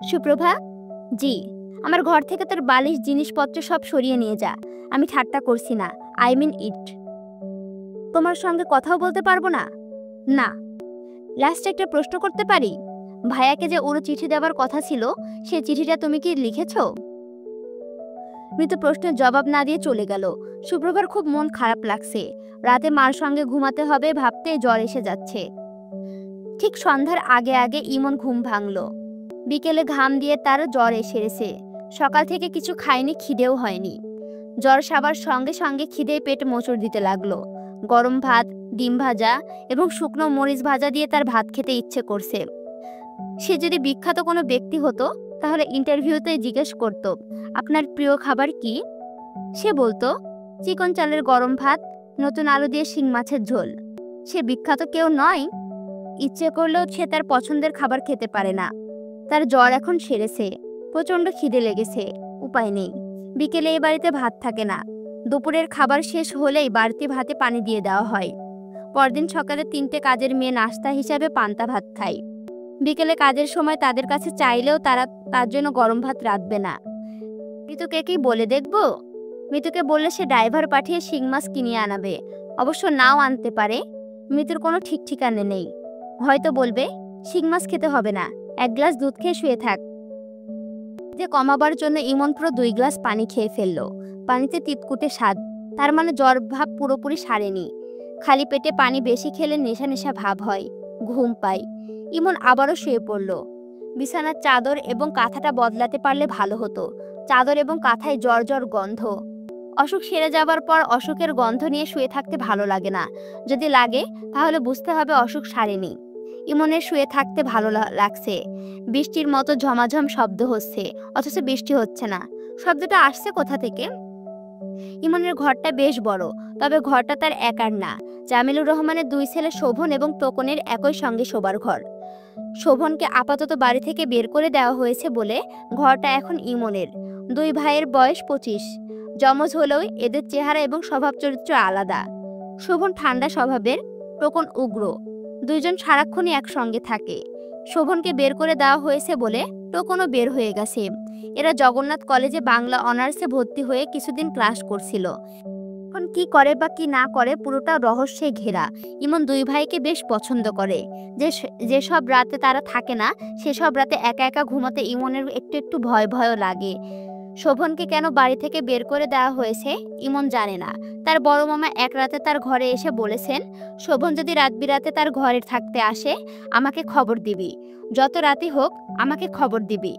[SPEAKER 1] সুপ্রভা, জি। আমার ঘর থেকে তোর বালিশ জিনিসপত্র সব সরিয়ে নিয়ে যা। আমি ঠাট্টা করছি না, আই মিন ইট। তোমার সঙ্গে কথাও বলতে পারবো না? না। লাস্টে একটা প্রশ্ন করতে পারি? ভাইয়াকে যে ওর চিঠি দেওয়ার কথা ছিল, সে চিঠিটা তুমি কি লিখেছো? মৃত্যু প্রশ্নের জবাব না দিয়ে চলে গেল। সুপ্রভার খুব মন খারাপ লাগছে। রাতে মার সঙ্গে ঘুমাতে হবে ভাবতে জ্বর এসে যাচ্ছে। ঠিক সন্ধ্যার আগে আগে ইমন ঘুম ভাঙল। বিকেলে ঘাম দিয়ে তার জ্বর এসেছে। সকাল থেকে কিছু খায়নি, খিদেও হয়নি। জ্বর সাবার সঙ্গে সঙ্গে খিদে পেট মোচড় দিতে লাগলো। গরম ভাত, ডিম ভাজা এবং শুকনো মরিচ ভাজা দিয়ে তার ভাত খেতে ইচ্ছে করছে। সে যদি বিখ্যাত কোনো ব্যক্তি হতো তাহলে ইন্টারভিউতে জিজ্ঞেস করত, আপনার প্রিয় খাবার কি? সে বলতো, চিকন চালের গরম ভাত, নতুন আলু দিয়ে শিং মাছের ঝোল। সে বিখ্যাত কেউ নয়, ইচ্ছে করলেও সে তার পছন্দের খাবার খেতে পারে না। তার জ্বর এখন সেরেছে, প্রচণ্ড খিদে লেগেছে, উপায় নেই। বিকেলে এ বাড়িতে ভাত থাকে না। দুপুরের খাবার শেষ হলেই বাড়তি ভাতে পানি দিয়ে দেওয়া হয়। পরদিন সকালে 3টে কাজের মেয়ে নাস্তা হিসাবে পান্তা ভাত খায়। বিকেলে কাজের সময় তাদের কাছে চাইলেও তারা তার জন্য গরম ভাত রাঁধবে না। মিতুকে কি বলে দেখব? মিতুকে বললে সে ড্রাইভার পাঠিয়ে শিং মাছ কিনিয়ে আনাবে, অবশ্য নাও আনতে পারে। মিতুর কোনো ঠিক ঠিকানে নেই। হয়তো বলবে, শিং মাছ খেতে হবে না, 1 গ্লাস দুধ খেয়ে শুয়ে থাক। যে কমাবার জন্য ইমন পুরো 2 গ্লাস পানি খেয়ে ফেললো। পানিতে তিতকুটে স্বাদ, তার মানে জ্বর ভাব পুরোপুরি সারেনি। খালি পেটে পানি বেশি খেলে নেশা নেশা ভাব হয়, ঘুম পায়। ইমন আবারও শুয়ে পড়ল। বিছানার চাদর এবং কাঁথাটা বদলাতে পারলে ভালো হতো। চাদর এবং কাঁথায় জ্বর জ্বর গন্ধ। অসুখ সেরে যাবার পর অসুখের গন্ধ নিয়ে শুয়ে থাকতে ভালো লাগে না। যদি লাগে তাহলে বুঝতে হবে অসুখ সারেনি। ইমনের শুয়ে থাকতে ভালো লাগছে। বৃষ্টির মতো ঝমাঝম শব্দ হচ্ছে, অথচ বৃষ্টি হচ্ছে না। শব্দটা আসছে কোথা থেকে? ইমনের ঘরটা বেশ বড়, তবে ঘরটা তার একার না। জামিলুর রহমানের 2 ছেলে শোভন এবং টোকনের একই সঙ্গে শোবার ঘর। শোভনকে আপাতত বাড়ি থেকে বের করে দেওয়া হয়েছে বলে ঘরটা এখন ইমনের। 2 ভাইয়ের বয়স 25। যমজ হলেও এদের চেহারা এবং স্বভাব চরিত্র আলাদা। শোভন ঠান্ডা স্বভাবের, টোকন উগ্র। 2 জন সারাক্ষণই একসঙ্গে থাকে। শোভনকে বের করে দেওয়া হয়েছে বলে টোকনও বের হয়ে গেছে। এরা জগন্নাথ কলেজে বাংলা অনার্সে ভর্তি হয়ে কিছুদিন ক্লাস করছিল। এখন কি করে বা কি না করে পুরোটা রহস্যে ঘেরা। ইমন 2 ভাইকে বেশ পছন্দ করে। যেসব রাতে তারা থাকে না, সেসব রাতে একা একা ঘুমাতে ইমনের একটু একটু ভয় ভয়ও লাগে। শোভনকে কেন বাড়ি থেকে বের করে দেওয়া হয়েছে ইমন জানে না। তার বড় মামা এক রাতে তার ঘরে এসে বলেছেন, শোভন যদি রাত বিরাতে তার ঘরে থাকতে আসে আমাকে খবর দিবি, যত রাতই হোক আমাকে খবর দিবি।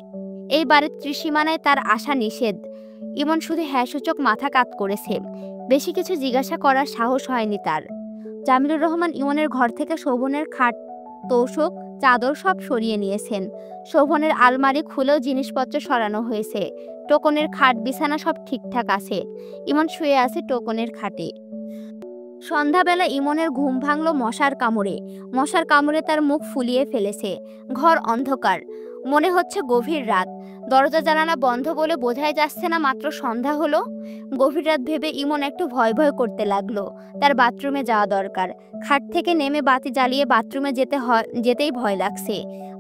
[SPEAKER 1] এই বাড়ির ত্রিসীমানায় তার আসা নিষেধ। ইমন শুধু হ্যাঁসূচক মাথা কাত করেছে, বেশি কিছু জিজ্ঞাসা করার সাহস হয়নি তার। জামিলুর রহমান ইমনের ঘর থেকে শোভনের খাট, তোশক, চাদর সব সরিয়ে নিয়েছেন। শোভনের আলমারি খুলেও জিনিসপত্র সরানো হয়েছে। টোকনের খাট বিছানা সব ঠিকঠাক আছে। ইমন শুয়ে আছে টোকনের খাটে। সন্ধ্যাবেলা ইমনের ঘুম ভাঙল মশার কামড়ে। মশার কামড়ে তার মুখ ফুলিয়ে ফেলেছে। ঘর অন্ধকার, মনে হচ্ছে গভীর রাত। দরজা জানালা বন্ধ বলে বোঝাই যাচ্ছে না মাত্র সন্ধ্যা হলো। গভীর রাত ভেবে ইমন একটু ভয় ভয় করতে লাগলো। তার বাথরুমে যাওয়া দরকার। খাট থেকে নেমে বাতি জ্বালিয়ে বাথরুমে যেতেই ভয় লাগছে।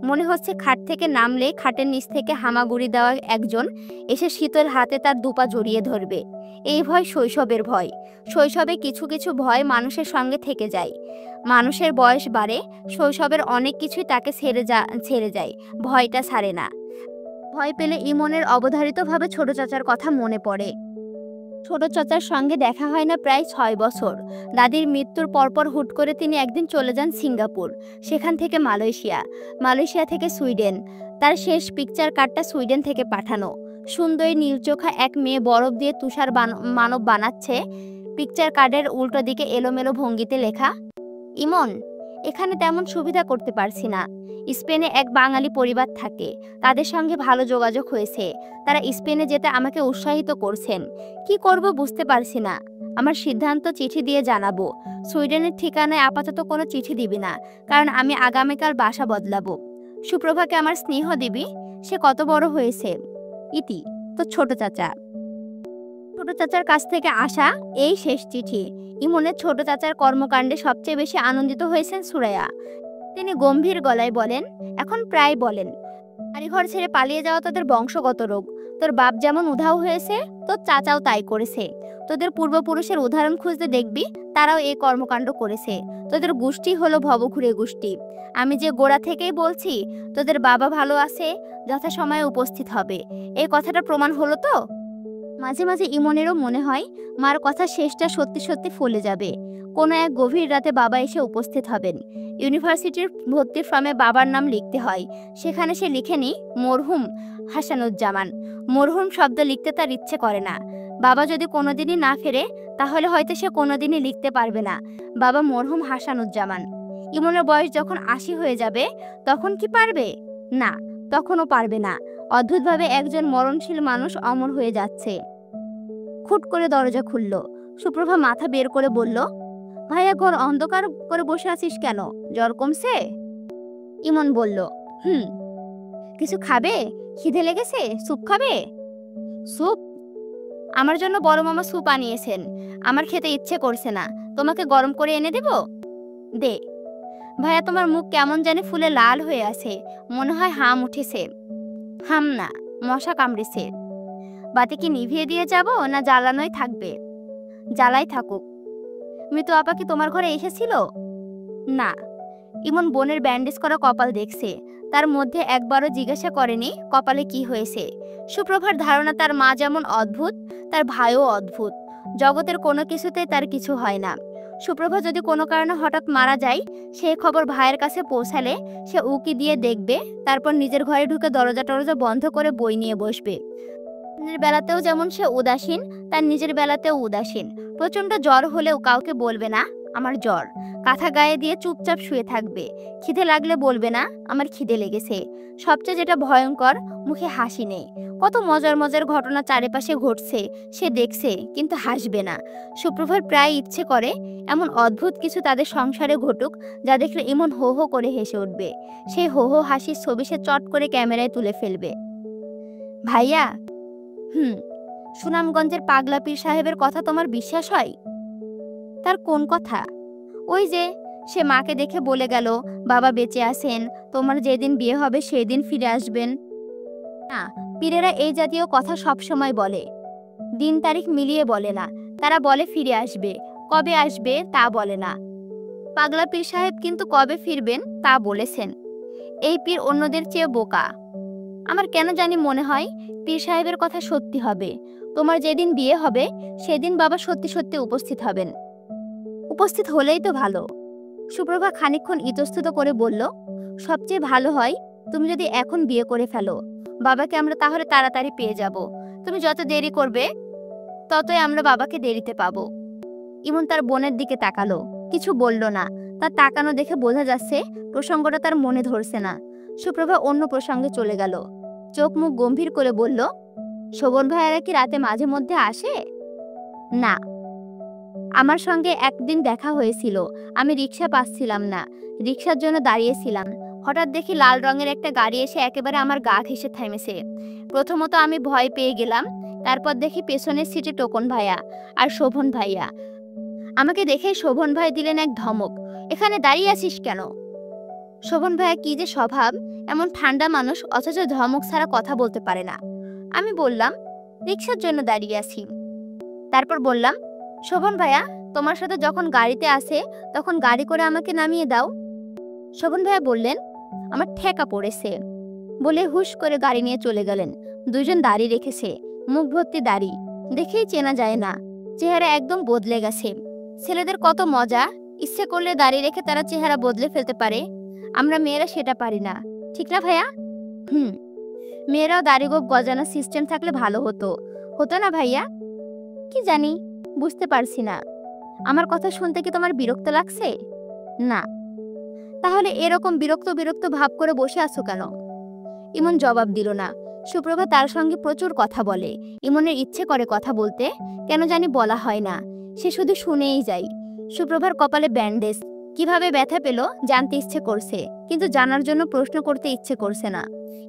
[SPEAKER 1] মনে হচ্ছে খাট থেকে নামলে খাটের নিচ থেকে হামাগুড়ি দেওয়া একজন এসে শীতল হাতে তার দুপা জড়িয়ে ধরবে। এই ভয় শৈশবের ভয়। শৈশবে কিছু কিছু ভয় মানুষের সঙ্গে থেকে যায়। মানুষের বয়স বাড়ে, শৈশবের অনেক কিছুই তাকে ছেড়ে যায়, ভয়টা ছাড়ে না। ভয় পেলে ইমনের অবধারিতভাবে ছোট চাচার কথা মনে পড়ে। ছোট চাচার সঙ্গে দেখা হয় না প্রায় ৬ বছর। দাদির মৃত্যুর পরপর হুট করে তিনি একদিন চলে যান সিঙ্গাপুর, সেখান থেকে মালয়েশিয়া, মালয়েশিয়া থেকে সুইডেন। তার শেষ পিকচার কার্ডটা সুইডেন থেকে পাঠানো। সুন্দরী নীলচোখা এক মেয়ে বরফ দিয়ে তুষার মানব বানাচ্ছে। পিকচার কার্ডের উল্টো দিকে এলোমেলো ভঙ্গিতে লেখা, ইমন, এখানে তেমন সুবিধা করতে পারছি না। স্পেনে এক বাঙালি পরিবার থাকে, তাদের সঙ্গে ভালো যোগাযোগ হয়েছে। তারা স্পেনে যেতে আমাকে উৎসাহিত করছেন। কি করব বুঝতে পারছি না। আমার সিদ্ধান্ত চিঠি দিয়ে জানাবো। সুইডেনের ঠিকানায় আপাতত কোনো চিঠি দিবি না, কারণ আমি আগামীকাল বাসা বদলাবো। সুপ্রভাকে আমার স্নেহ দিবি। সে কত বড় হয়েছে। ইতি, তো ছোট চাচা। ছোট চাচার কাছ থেকে আসা এই শেষ চিঠি। ইমনের ছোট চাচার কর্মকাণ্ডে সবচেয়ে বেশি আনন্দিত হয়েছেন সুরাইয়া। তিনি গম্ভীর গলায় বলেন, এখন প্রায় বলেন, বাড়িঘর ছেড়ে পালিয়ে যাওয়া তোদের বংশগত রোগ। তোর বাপ যেমন উধাও হয়েছে, তোর চাচাও তাই করেছে। তোদের পূর্বপুরুষের উদাহরণ খুঁজতে দেখবি, তারাও এই কর্মকাণ্ড করেছে। তোদের গোষ্ঠী হলো ভবঘুরে গোষ্ঠী। আমি যে গোড়া থেকেই বলছি, তোদের বাবা ভালো আছে, যথাসময়ে উপস্থিত হবে। এই কথাটা প্রমাণ হলো তো? মাঝে মাঝে ইমনেরও মনে হয় মার কথা শেষটা সত্যি সত্যি ফলে যাবে। কোনো এক গভীর রাতে বাবা এসে উপস্থিত হবেন। ইউনিভার্সিটির ভর্তির ফর্মে বাবার নাম লিখতে হয়। সেখানে সে লিখেনি মরহুম হাসানুজ্জামান। মরহুম শব্দ লিখতে তার ইচ্ছে করে না। বাবা যদি কোনোদিনই না ফেরে, তাহলে হয়তো সে কোনোদিনই লিখতে পারবে না বাবা মরহুম হাসানুজ্জামান। ইমনের বয়স যখন ৮০ হয়ে যাবে, তখন কি পারবে? না, তখনও পারবে না। অদ্ভুতভাবে একজন মরণশীল মানুষ অমর হয়ে যাচ্ছে। খুট করে দরজা খুলল। সুপ্রভা মাথা বের করে বলল, ভাইয়া, ঘর অন্ধকার করে বসে আছিস কেন? জ্বর কমছে? ইমন বলল, হুম। কিছু খাবে? খিদে লেগেছে? স্যুপ খাবে? স্যুপ? আমার জন্য বড় মামা স্যুপ আনিয়েছেন। আমার খেতে ইচ্ছে করছে না। তোমাকে গরম করে এনে দেব? দে। ভাইয়া, তোমার মুখ কেমন জানি ফুলে লাল হয়ে আছে। মনে হয় হাম উঠেছে। হাম না, মশা কামড়েছে। বাতি কি নিভিয়ে দিয়ে যাব, না জ্বালানোই থাকবে? জ্বালাই থাকুক। মৃত আপা কি তোমার ঘরে এসেছিল? না। ইমন বোনের ব্যান্ডেজ করা কপাল দেখছে। তার মধ্যে একবারও জিজ্ঞাসা করেনি কপালে কি হয়েছে। সুপ্রভার ধারণা তার মা যেমন অদ্ভুত, তার ভাইও অদ্ভুত। জগতের কোনো কিছুতে তার কিছু হয় না। সুপ্রভা যদি কোনো কারণে হঠাৎ মারা যায়, সেই খবর ভাইয়ের কাছে পৌঁছালে সে উকি দিয়ে দেখবে, তারপর নিজের ঘরে ঢুকে দরজা টরজা বন্ধ করে বই নিয়ে বসবে। নিজের বেলাতেও যেমন সে উদাসীন, তার নিজের বেলাতেও উদাসীন। প্রচণ্ড জ্বর হলেও কাউকে বলবে না আমার জ্বর। কাঁথা গায়ে দিয়ে চুপচাপ শুয়ে থাকবে। খিদে লাগলে বলবে না আমার খিদে লেগেছে। সবচেয়ে যেটা ভয়ঙ্কর, মুখে হাসি নেই। কত মজার মজার ঘটনা চারিপাশে ঘটছে, সে দেখছে কিন্তু হাসবে না। সুপ্রভার প্রায় ইচ্ছে করে এমন অদ্ভুত কিছু তাদের সংসারে ঘটুক, যা দেখলে ইমন হো হো করে হেসে উঠবে। সেই হো হো হাসির ছবি সে চট করে ক্যামেরায় তুলে ফেলবে। ভাইয়া, হুম, সুনামগঞ্জের পাগলা পীর সাহেবের কথা তোমার বিশ্বাস হয়? তার কোন কথা? ওই যে সে মাকে দেখে বলে গেল বাবা বেঁচে আছেন, তোমার যেদিন বিয়ে হবে সেই দিন ফিরে আসবেন। না, পীরেরা এই জাতীয় কথা সব সময় বলে। দিন তারিখ মিলিয়ে বলে না। তারা বলে ফিরে আসবে, কবে আসবে তা বলে না। পাগলা পীর সাহেব কিন্তু কবে ফিরবেন তা বলেছেন। এই পীর অন্যদের চেয়ে বোকা। আমার কেন জানি মনে হয় পীর সাহেবের কথা সত্যি হবে। তোমার যেদিন বিয়ে হবে সেদিন বাবা সত্যি সত্যি উপস্থিত হবেন। উপস্থিত হলেই তো ভালো। সুপ্রভা খানিকক্ষণ ইতস্তত করে বলল, সবচেয়ে ভালো হয় তুমি যদি এখন বিয়ে করে ফেলো। বাবাকে আমরা তাহলে তাড়াতাড়ি পেয়ে যাব। তুমি যত দেরি করবে, ততই আমরা বাবাকে দেরিতে পাবো। ইমন তার বোনের দিকে তাকালো, কিছু বলল না। তার তাকানো দেখে বোঝা যাচ্ছে প্রসঙ্গটা তার মনে ধরছে না। সুপ্রভা অন্য প্রসঙ্গে চলে গেল। চোখ মুখ গম্ভীর করে বলল, শোভন ভাইয়ারা কি রাতে মাঝে মধ্যে আসে? না। আমার সঙ্গে একদিন দেখা হয়েছিল। আমি রিক্সা পাচ্ছিলাম না, রিক্সার জন্য দাঁড়িয়েছিলাম। হঠাৎ দেখি লাল রঙের একটা গাড়ি এসে একেবারে আমার গা ঘেঁষে থেমেছে। প্রথমত আমি ভয় পেয়ে গেলাম, তারপর দেখি পেছনের সিটে টোকন ভাইয়া আর শোভন ভাইয়া। আমাকে দেখে শোভন ভাই দিলেন এক ধমক, এখানে দাঁড়িয়ে আছিস কেন? শোভন ভাইয়া কি যে স্বভাব, এমন ঠান্ডা মানুষ অথচ ধমক ছাড়া কথা বলতে পারে না। আমি বললাম, রিক্সার জন্য দাঁড়িয়ে আছি। তারপর বললাম, শোভন ভাইয়া তোমার সাথে যখন গাড়িতে আসে তখন গাড়ি করে আমাকে নামিয়ে দাও। শোভন ভাইয়া বললেন, আমার ঠেকা পড়েছে, বলে হুশ করে গাড়ি নিয়ে চলে গেলেন। দুজন দাড়ি রেখেছে, মুখ ভর্তি দাড়ি, দেখেই চেনা যায় না, চেহারা একদম বদলে গেছে। ছেলেদের কত মজা, ইচ্ছে করলে দাড়ি রেখে তারা চেহারা বদলে ফেলতে পারে। আমরা মেয়েরা সেটা পারি না, ঠিক না ভাইয়া? হুম, মেয়েরাও দাড়ি গোঁফ গজানোর সিস্টেম থাকলে ভালো হতো, হতো না ভাইয়া? কি জানি, বুঝতে পারছি না। আমার কথা শুনতে কি তোমার বিরক্ত লাগছে? না। তাহলে এরকম বিরক্ত বিরক্ত ভাব করে বসে আছো কেন? ইমন জবাব দিল না। সুপ্রভা তার সঙ্গে প্রচুর কথা বলে, ইমনের ইচ্ছে করে কথা বলতে, কেন জানি বলা হয় না, সে শুধু শুনেই যায়। সুপ্রভার কপালে ব্যান্ডেজ, কিভাবে ব্যথা পেল জানতে ইচ্ছে করছে, কিন্তু জানার জন্য প্রশ্ন করতে ইচ্ছে করছে না।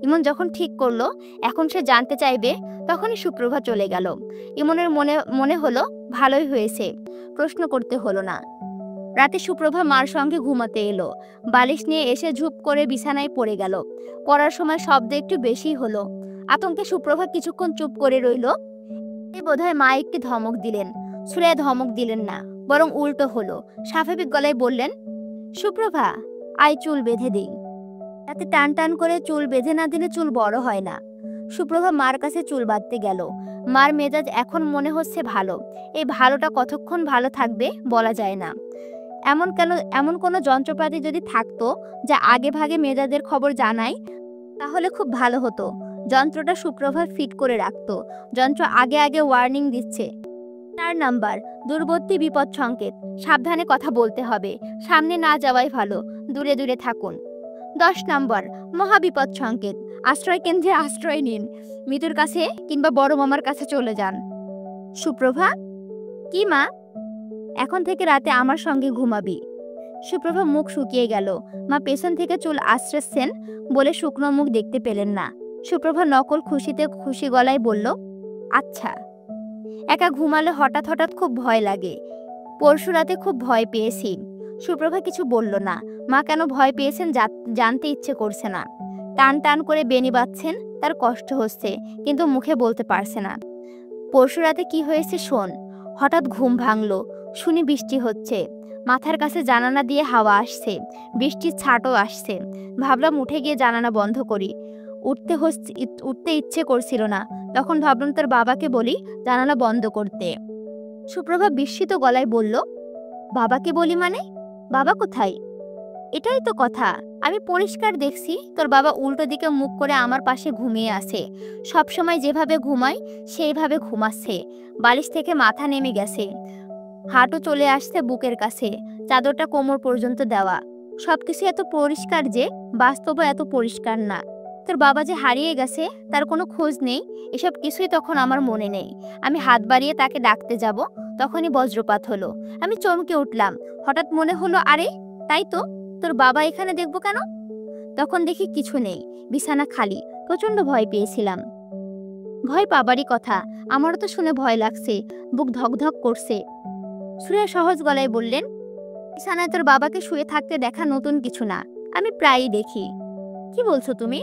[SPEAKER 1] ইমন যখন ঠিক করলো এখন সে জানতে চাইবে, তখনই সুপ্রভা চলে গেল। ইমনের মনে হলো ভালোই হয়েছে, প্রশ্ন করতে হলো না। রাতে সুপ্রভা মার সঙ্গে ঘুমাতে এলো, বালিশ নিয়ে এসে ঝুপ করে বিছানায় পড়ে গেল। পড়ার সময় শব্দ একটু বেশি হলো, আতঙ্কে সুপ্রভা কিছুক্ষণ চুপ করে রইল। বোধহয় মা একটি ধমক দিলেন। সুরাইয়া ধমক দিলেন না, বরং উল্টো হলো, স্বাভাবিক গলায় বললেন, সুপ্রভা আয় চুল বেঁধে দিই। তাতে টান টান করে চুল বেঁধে না দিলে চুল বড় হয় না। সুপ্রভা মার কাছে চুল বাঁধতে গেল। মার মেজাজ এখন মনে হচ্ছে ভালো। এই ভালোটা কতক্ষণ ভালো থাকবে বলা যায় না। এমন কোনো যন্ত্রপাতি যদি থাকতো যা আগে ভাগে মেজাজের খবর জানায় তাহলে খুব ভালো হতো। যন্ত্রটা সুপ্রভা ফিট করে রাখতো। যন্ত্র আগে আগে ওয়ার্নিং দিচ্ছে, 4 নাম্বার দূরবর্তী বিপদ সংকেত, সাবধানে কথা বলতে হবে, সামনে না যাওয়াই ভালো, দূরে দূরে থাকুন। 10 নাম্বার মহাবিপদ সংকেত, আশ্রয় কেন্দ্রে আশ্রয় নিন, মৃত্যুর কাছে কিংবা বড় মামার কাছে চলে যান। সুপ্রভা, কি মা? এখন থেকে রাতে আমার সঙ্গে ঘুমাবি। সুপ্রভা মুখ শুকিয়ে গেল। মা পেছন থেকে চুল আশ্রাচ্ছেন বলে শুকনো মুখ দেখতে পেলেন না। সুপ্রভা নকল খুশিতে খুশি গলায় বলল, আচ্ছা। একা ঘুমালে হঠাৎ হঠাৎ খুব ভয় লাগে, পরশু রাতে খুব ভয় পেয়েছি। সুপ্রভা কিছু বলল না। মা কেন ভয় পেয়েছেন জানতে ইচ্ছে করছে না। টান টান করে বেনি বাঁধছেন, তার কষ্ট হচ্ছে, কিন্তু মুখে বলতে পারছে না। পরশু রাতে কি হয়েছে শোন। হঠাৎ ঘুম ভাঙলো, শুনি বৃষ্টি হচ্ছে, মাথার কাছে জানালা দিয়ে হাওয়া আসছে, বৃষ্টির ছাটও আসছে। ভাবলাম উঠে গিয়ে জানালা বন্ধ করি, উঠতে ইচ্ছে করছিল না। তখন ভাবলাম তোর বাবাকে বলি জানালা বন্ধ করতে। সুপ্রভা বিস্মিত গলায় বলল, বাবাকে বলি মানে? বাবা কোথায়? এটাই তো কথা, আমি পরিষ্কার দেখছি তোর বাবা উল্টো দিকে মুখ করে আমার পাশে ঘুমিয়ে আছে। সবসময় যেভাবে ঘুমায় সেইভাবে ঘুমাচ্ছে। বালিশ থেকে মাথা নেমে গেছে, হাঁটু চলে আসছে বুকের কাছে, চাদরটা কোমর পর্যন্ত দেওয়া। সবকিছু এত পরিষ্কার যে বাস্তবে এত পরিষ্কার না। তোর বাবা যে হারিয়ে গেছে তার কোনো খোঁজ নেই, এসব কিছুই তখন আমার মনে নেই। আমি হাত বাড়িয়ে তাকে ডাকতে যাব, তখনই বজ্রপাত হলো। আমি চমকে উঠলাম। হঠাৎ মনে হলো, আরে তাই তো, তোর বাবা এখানে দেখবো কেন? তখন দেখি কিছু নেই, বিছানা খালি। প্রচন্ড ভয় পেয়েছিলাম। ভয় পাবারই কথা, আমারও তো শুনে ভয় লাগছে, বুক ধকধক করছে। সুরাইয়া সহজ গলায় বললেন, বিছানায় তোর বাবাকে শুয়ে থাকতে দেখা নতুন কিছু না, আমি প্রায়ই দেখি। কি বলছো তুমি?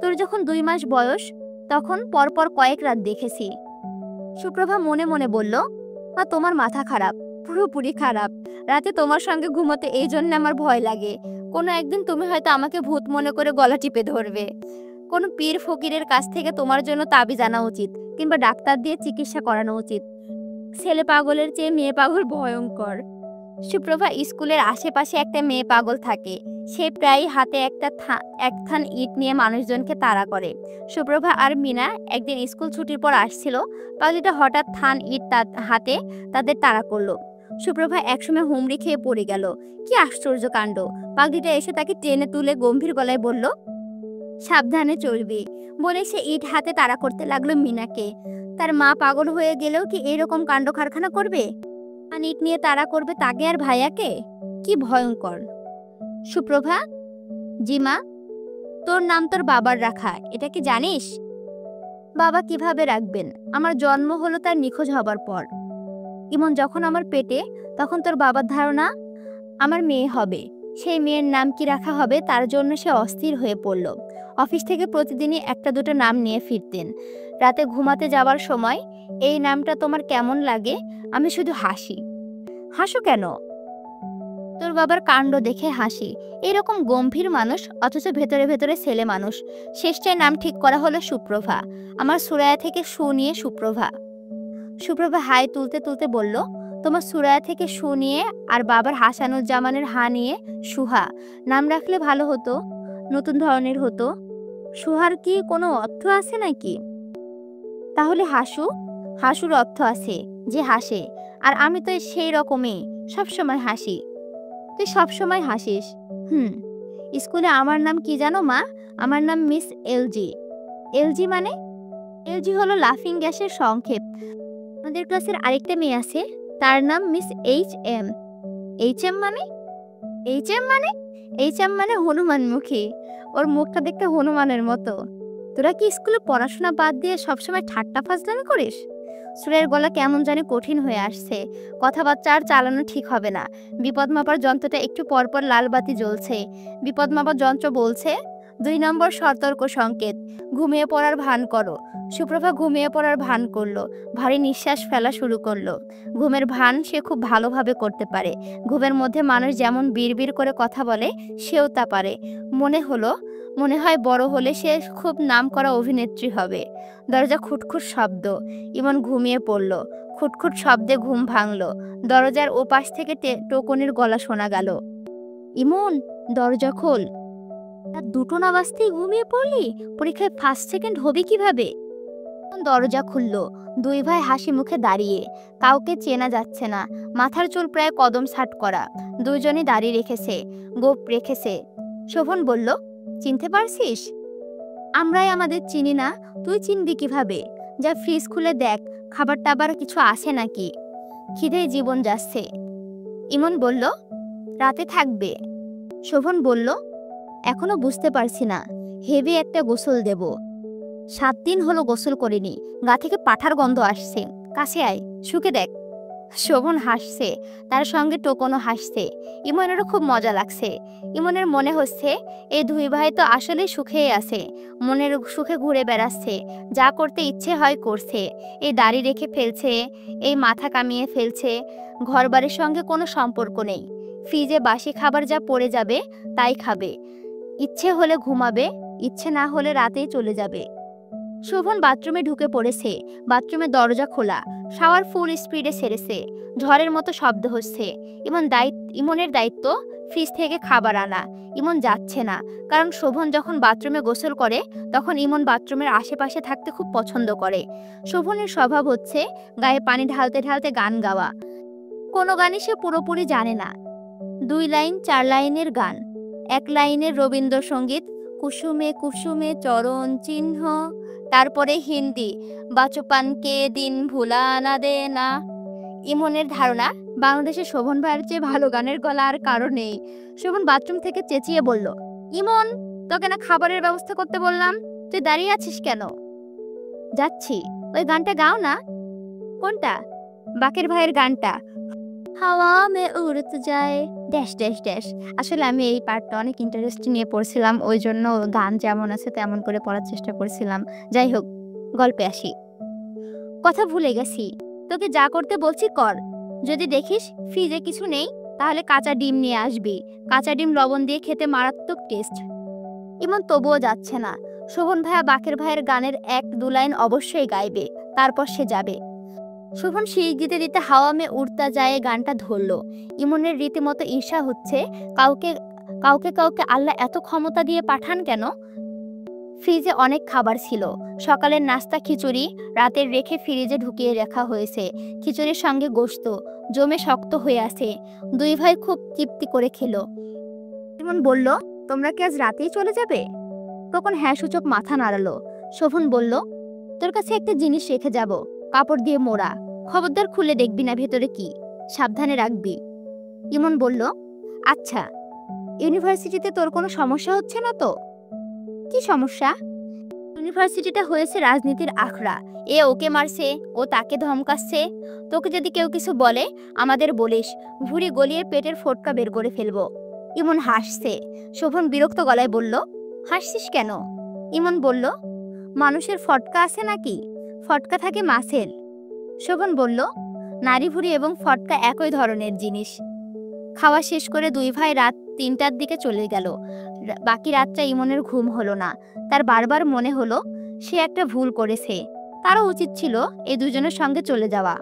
[SPEAKER 1] তোর যখন 2 মাস বয়স তখন পরপর কয়েক রাত দেখেছি। সুপ্রভা মনে মনে বলল, মা তোমার মাথা খারাপ, পুরোপুরি খারাপ। রাতে তোমার সঙ্গে ঘুমোতে এই জন্য আমার ভয় লাগে। কোনো একদিন তুমি হয়তো আমাকে ভূত মনে করে গলা টিপে ধরবে। কোনো পীর ফকিরের কাছ থেকে তোমার জন্য তাবিজ আনা উচিত, কিংবা ডাক্তার দিয়ে চিকিৎসা করানো উচিত। ছেলে পাগলের চেয়ে মেয়ে পাগল ভয়ঙ্কর। সুপ্রভা স্কুলের আশেপাশে একটা মেয়ে পাগল থাকে, সে প্রায় হাতে একখান ইট নিয়ে মানুষজনকে তাড়া করে। সুপ্রভা আর মিনা একদিন স্কুল ছুটির পর আসছিল, পাগলিটা হঠাৎ থান ইট হাতে তাদের তাড়া করলো। সুপ্রভা একসময় হুমড়ি খেয়ে পড়ে গেল। কি আশ্চর্য কাণ্ড! পাগলিটা এসে তাকে টেনে তুলে গম্ভীর গলায় বলল, সাবধানে চলবি, বলে সে ইট হাতে তাড়া করতে লাগলো মিনাকে। তার মা পাগল হয়ে গেলেও কি এরকম কাণ্ড কারখানা করবে? ইট নিয়ে তাড়া করবে তাকে আর ভাইয়াকে? কি ভয়ঙ্কর! সুপ্রভা, জি মা। তোর নাম তোর বাবার রাখা, এটা কি জানিস? বাবা কিভাবে রাখবেন? আমার জন্ম হলো তার নিখোঁজ হবার পর। ইমন, যখন আমার পেটে তখন তোর বাবার ধারণা আমার মেয়ে হবে। সেই মেয়ের নাম কি রাখা হবে তার জন্য সে অস্থির হয়ে পড়ল। অফিস থেকে প্রতিদিনই একটা দুটো নাম নিয়ে ফিরতেন। রাতে ঘুমাতে যাওয়ার সময়, এই নামটা তোমার কেমন লাগে? আমি শুধু হাসি। হাসো কেন? তোর বাবার কাণ্ড দেখে হাসি। এরকম গম্ভীর মানুষ, অথচ ভেতরে ভেতরে ছেলে মানুষ। শেষটায় নাম ঠিক করা হলো সুপ্রভা। আমার সুরায়া থেকে সু নিয়ে সুপ্রভা। সুপ্রভা হাই তুলতে তুলতে বলল, তোমার সুরায়া থেকে সু নিয়ে আর বাবার হাসানুজ্জামানের হা নিয়ে সুহা। নাম রাখলে ভালো হতো, নতুন ধরনের হতো। সুহার কি কোনো অর্থ আছে নাকি? তাহলে হাসু। হাসুর অর্থ আছে, যে হাসে। আর আমি তো সেই রকমই, সবসময় হাসি। তুই সবসময় হাসিস। হুম। স্কুলে আমার নাম কি জানো মা? আমার নাম মিস এলজি। এলজি মানে? এলজি হলো লাফিং গ্যাসের সংক্ষেপ। আমাদের ক্লাসের আরেকটা মেয়ে আছে, তার নাম miss H M. H M মানে? এইচ এম মানে? এইচ এম মানে হনুমানমুখী। ওর মুখটা দেখতে হনুমানের মতো। তোরা কি স্কুলে পড়াশোনা বাদ দিয়ে সবসময় ঠাট্টা ফাজলামি করিস? সুরের গলা কেমন জানি কঠিন হয়ে আসছে। কথাবার্তা আর চালানো ঠিক হবে না। বিপদ মাপার যন্ত্রটা একটু পরপর লাল বাতি জ্বলছে। বিপদ মাপার যন্ত্র বলছে, 2 নম্বর সতর্ক সংকেত, ঘুমিয়ে পড়ার ভান করো। সুপ্রভা ঘুমিয়ে পড়ার ভান করলো। ভারী নিঃশ্বাস ফেলা শুরু করলো। ঘুমের ভান সে খুব ভালোভাবে করতে পারে। ঘুমের মধ্যে মানুষ যেমন বিড়বিড় করে কথা বলে, সেও তা পারে। মনে হয় বড় হলে সে খুব নামকরা অভিনেত্রী হবে। দরজা খুটখুট শব্দ। ইমন ঘুমিয়ে পড়ল। খুটখুট শব্দে ঘুম ভাঙল। দরজার ওপাশ থেকে টোকনের গলা শোনা গেল, ইমন, দরজা খোল। রাত 2টো না বাজতেই ঘুমিয়ে পড়লি? পরীক্ষায় ফার্স্ট সেকেন্ড হবি কিভাবে? দরজা খুলল। 2 ভাই হাসি মুখে দাঁড়িয়ে। কাউকে চেনা যাচ্ছে না। মাথার চুল প্রায় কদম ছাট করা। দুজনই দাড়ি রেখেছে, গোঁফ রেখেছে। শোভন বলল, চিনতে পারছিস? আমরাই আমাদের চিনি না, তুই চিনবি কিভাবে? যা ফ্রিজ খুলে দেখ, খাবার টাবার কিছু আছে নাকি। খিদেই জীবন যাচ্ছে। ইমন বলল, রাতে থাকবে। শোভন বলল, এখনো বুঝতে পারছি না। হেভি একটা গোসল দেব। 7 দিন হলো গোসল করিনি। গা থেকে পাঠার গন্ধ আসছে। কাছে আয়, শুকে দেখ। শোভন হাসছে, তার সঙ্গে টোকনও হাসছে। ইমনেরও খুব মজা লাগছে। ইমনের মনে হচ্ছে এই 2 ভাই তো আসলে সুখেই আছে। মনের সুখে ঘুরে বেড়াচ্ছে। যা করতে ইচ্ছে হয় করছে। এই দাড়ি রেখে ফেলছে, এই মাথা কামিয়ে ফেলছে। ঘরবাড়ির সঙ্গে কোনো সম্পর্ক নেই। ফ্রিজে বাসি খাবার যা পড়ে যাবে তাই খাবে। ইচ্ছে হলে ঘুমাবে, ইচ্ছে না হলে রাতেই চলে যাবে। শোভন বাথরুমে ঢুকে পড়েছে। বাথরুমের দরজা খোলা। শাওয়ার ফুল স্পিডে সেরেছে। ঝড়ের মতো শব্দ হচ্ছে। ইমনের দায়িত্ব ফ্রিজ থেকে খাবার আনা। ইমন যাচ্ছে না, কারণ শোভন যখন বাথরুমে গোসল করে তখন ইমন বাথরুমের আশেপাশে থাকতে খুব পছন্দ করে। শোভনের স্বভাব হচ্ছে গায়ে পানি ঢালতে ঢালতে গান গাওয়া। কোনো গানই সে পুরোপুরি জানে না। 2 লাইন 4 লাইনের গান। 1 লাইনের রবীন্দ্রসঙ্গীত, কুসুমে কুসুমে চরণ চিহ্ন। তারপরে হিন্দি, বাচপানকে দিন ভুলা না দে না। ইমনের ধারণা বাংলাদেশে শোভন ভাইয়ের চেয়ে ভালো গানের গলা আর কারো নেই। শোভন বাথরুম থেকে চেঁচিয়ে বলল, ইমন, তোকে না খাবারের ব্যবস্থা করতে বললাম, তুই দাঁড়িয়ে আছিস কেন? যাচ্ছি। ওই গানটা গাও না। কোনটা? বাকের ভাইয়ের গানটা, হাওয়া মে উড়তে যায় ড্যাশ ড্যাশ ড্যাশ। আসলে আমি এই পার্টটা অনেক ইন্টারেস্ট নিয়ে পড়ছিলাম, ওই জন্য গান যেমন আছে তেমন করে পড়ার চেষ্টা করছিলাম। যাই হোক, গল্পে আসি। কথা ভুলে গেছি। তোকে যা করতে বলছি কর। যদি দেখিস ফ্রিজে কিছু নেই, তাহলে কাঁচা ডিম নিয়ে আসবি। কাঁচা ডিম লবণ দিয়ে খেতে মারাত্মক টেস্ট। ইমন তবুও যাচ্ছে না। শোভন ভাইয়া বাকের ভাইয়ের গানের 1-2 লাইন অবশ্যই গাইবে, তারপর সে যাবে। শোভন শিখ দিতে দিতে হাওয়া মে উড়তা যায় গানটা ধরলো। ইমনের রীতিমতো ঈর্ষা হচ্ছে। কাউকে কাউকে কাউকে আল্লাহ এত ক্ষমতা দিয়ে পাঠান কেন? ফ্রিজে অনেক খাবার ছিল। সকালের নাস্তা খিচুড়ি রাতের রেখে ফ্রিজে ঢুকিয়ে রাখা হয়েছে। খিচুড়ির সঙ্গে গোশত জমে শক্ত হয়ে আছে। 2 ভাই খুব তৃপ্তি করে খেলো। ইমন বলল, তোমরা কি আজ রাতেই চলে যাবে? তখন হ্যাঁ সূচক মাথা নাড়ালো। শোভন বলল, তোর কাছে একটা জিনিস রেখে যাব, কাপড় দিয়ে মোড়া। খবরদার খুলে দেখবি না ভেতরে কি, সাবধানে রাখবি। ইমন বলল, আচ্ছা। ইউনিভার্সিটিতে তোর কোনো সমস্যা হচ্ছে না তো? কি সমস্যা? ইউনিভার্সিটিটা হয়েছে রাজনীতির আখড়া। এ ওকে মারছে, ও তাকে ধমকাচ্ছে। তোকে যদি কেউ কিছু বলে আমাদের বলিস, ভুঁড়ি গলিয়ে পেটের ফোটকা বের করে ফেলবো। ইমন হাসছে। শোভন বিরক্ত গলায় বলল, হাসছিস কেন? ইমন বলল, মানুষের ফটকা আছে নাকি? ফটকা থাকে মাছের। শোভন বলল, নারী ভুঁড়ি এবং ফটকা একই ধরনের জিনিস। খাওয়া শেষ করে দুই ভাই রাত ৩টার দিকে চলে গেল। বাকি রাতটা ইমনের ঘুম হলো না। তার বারবার মনে হলো সে একটা ভুল করেছে। তারও উচিত ছিল এই দুজনের সঙ্গে চলে যাওয়া।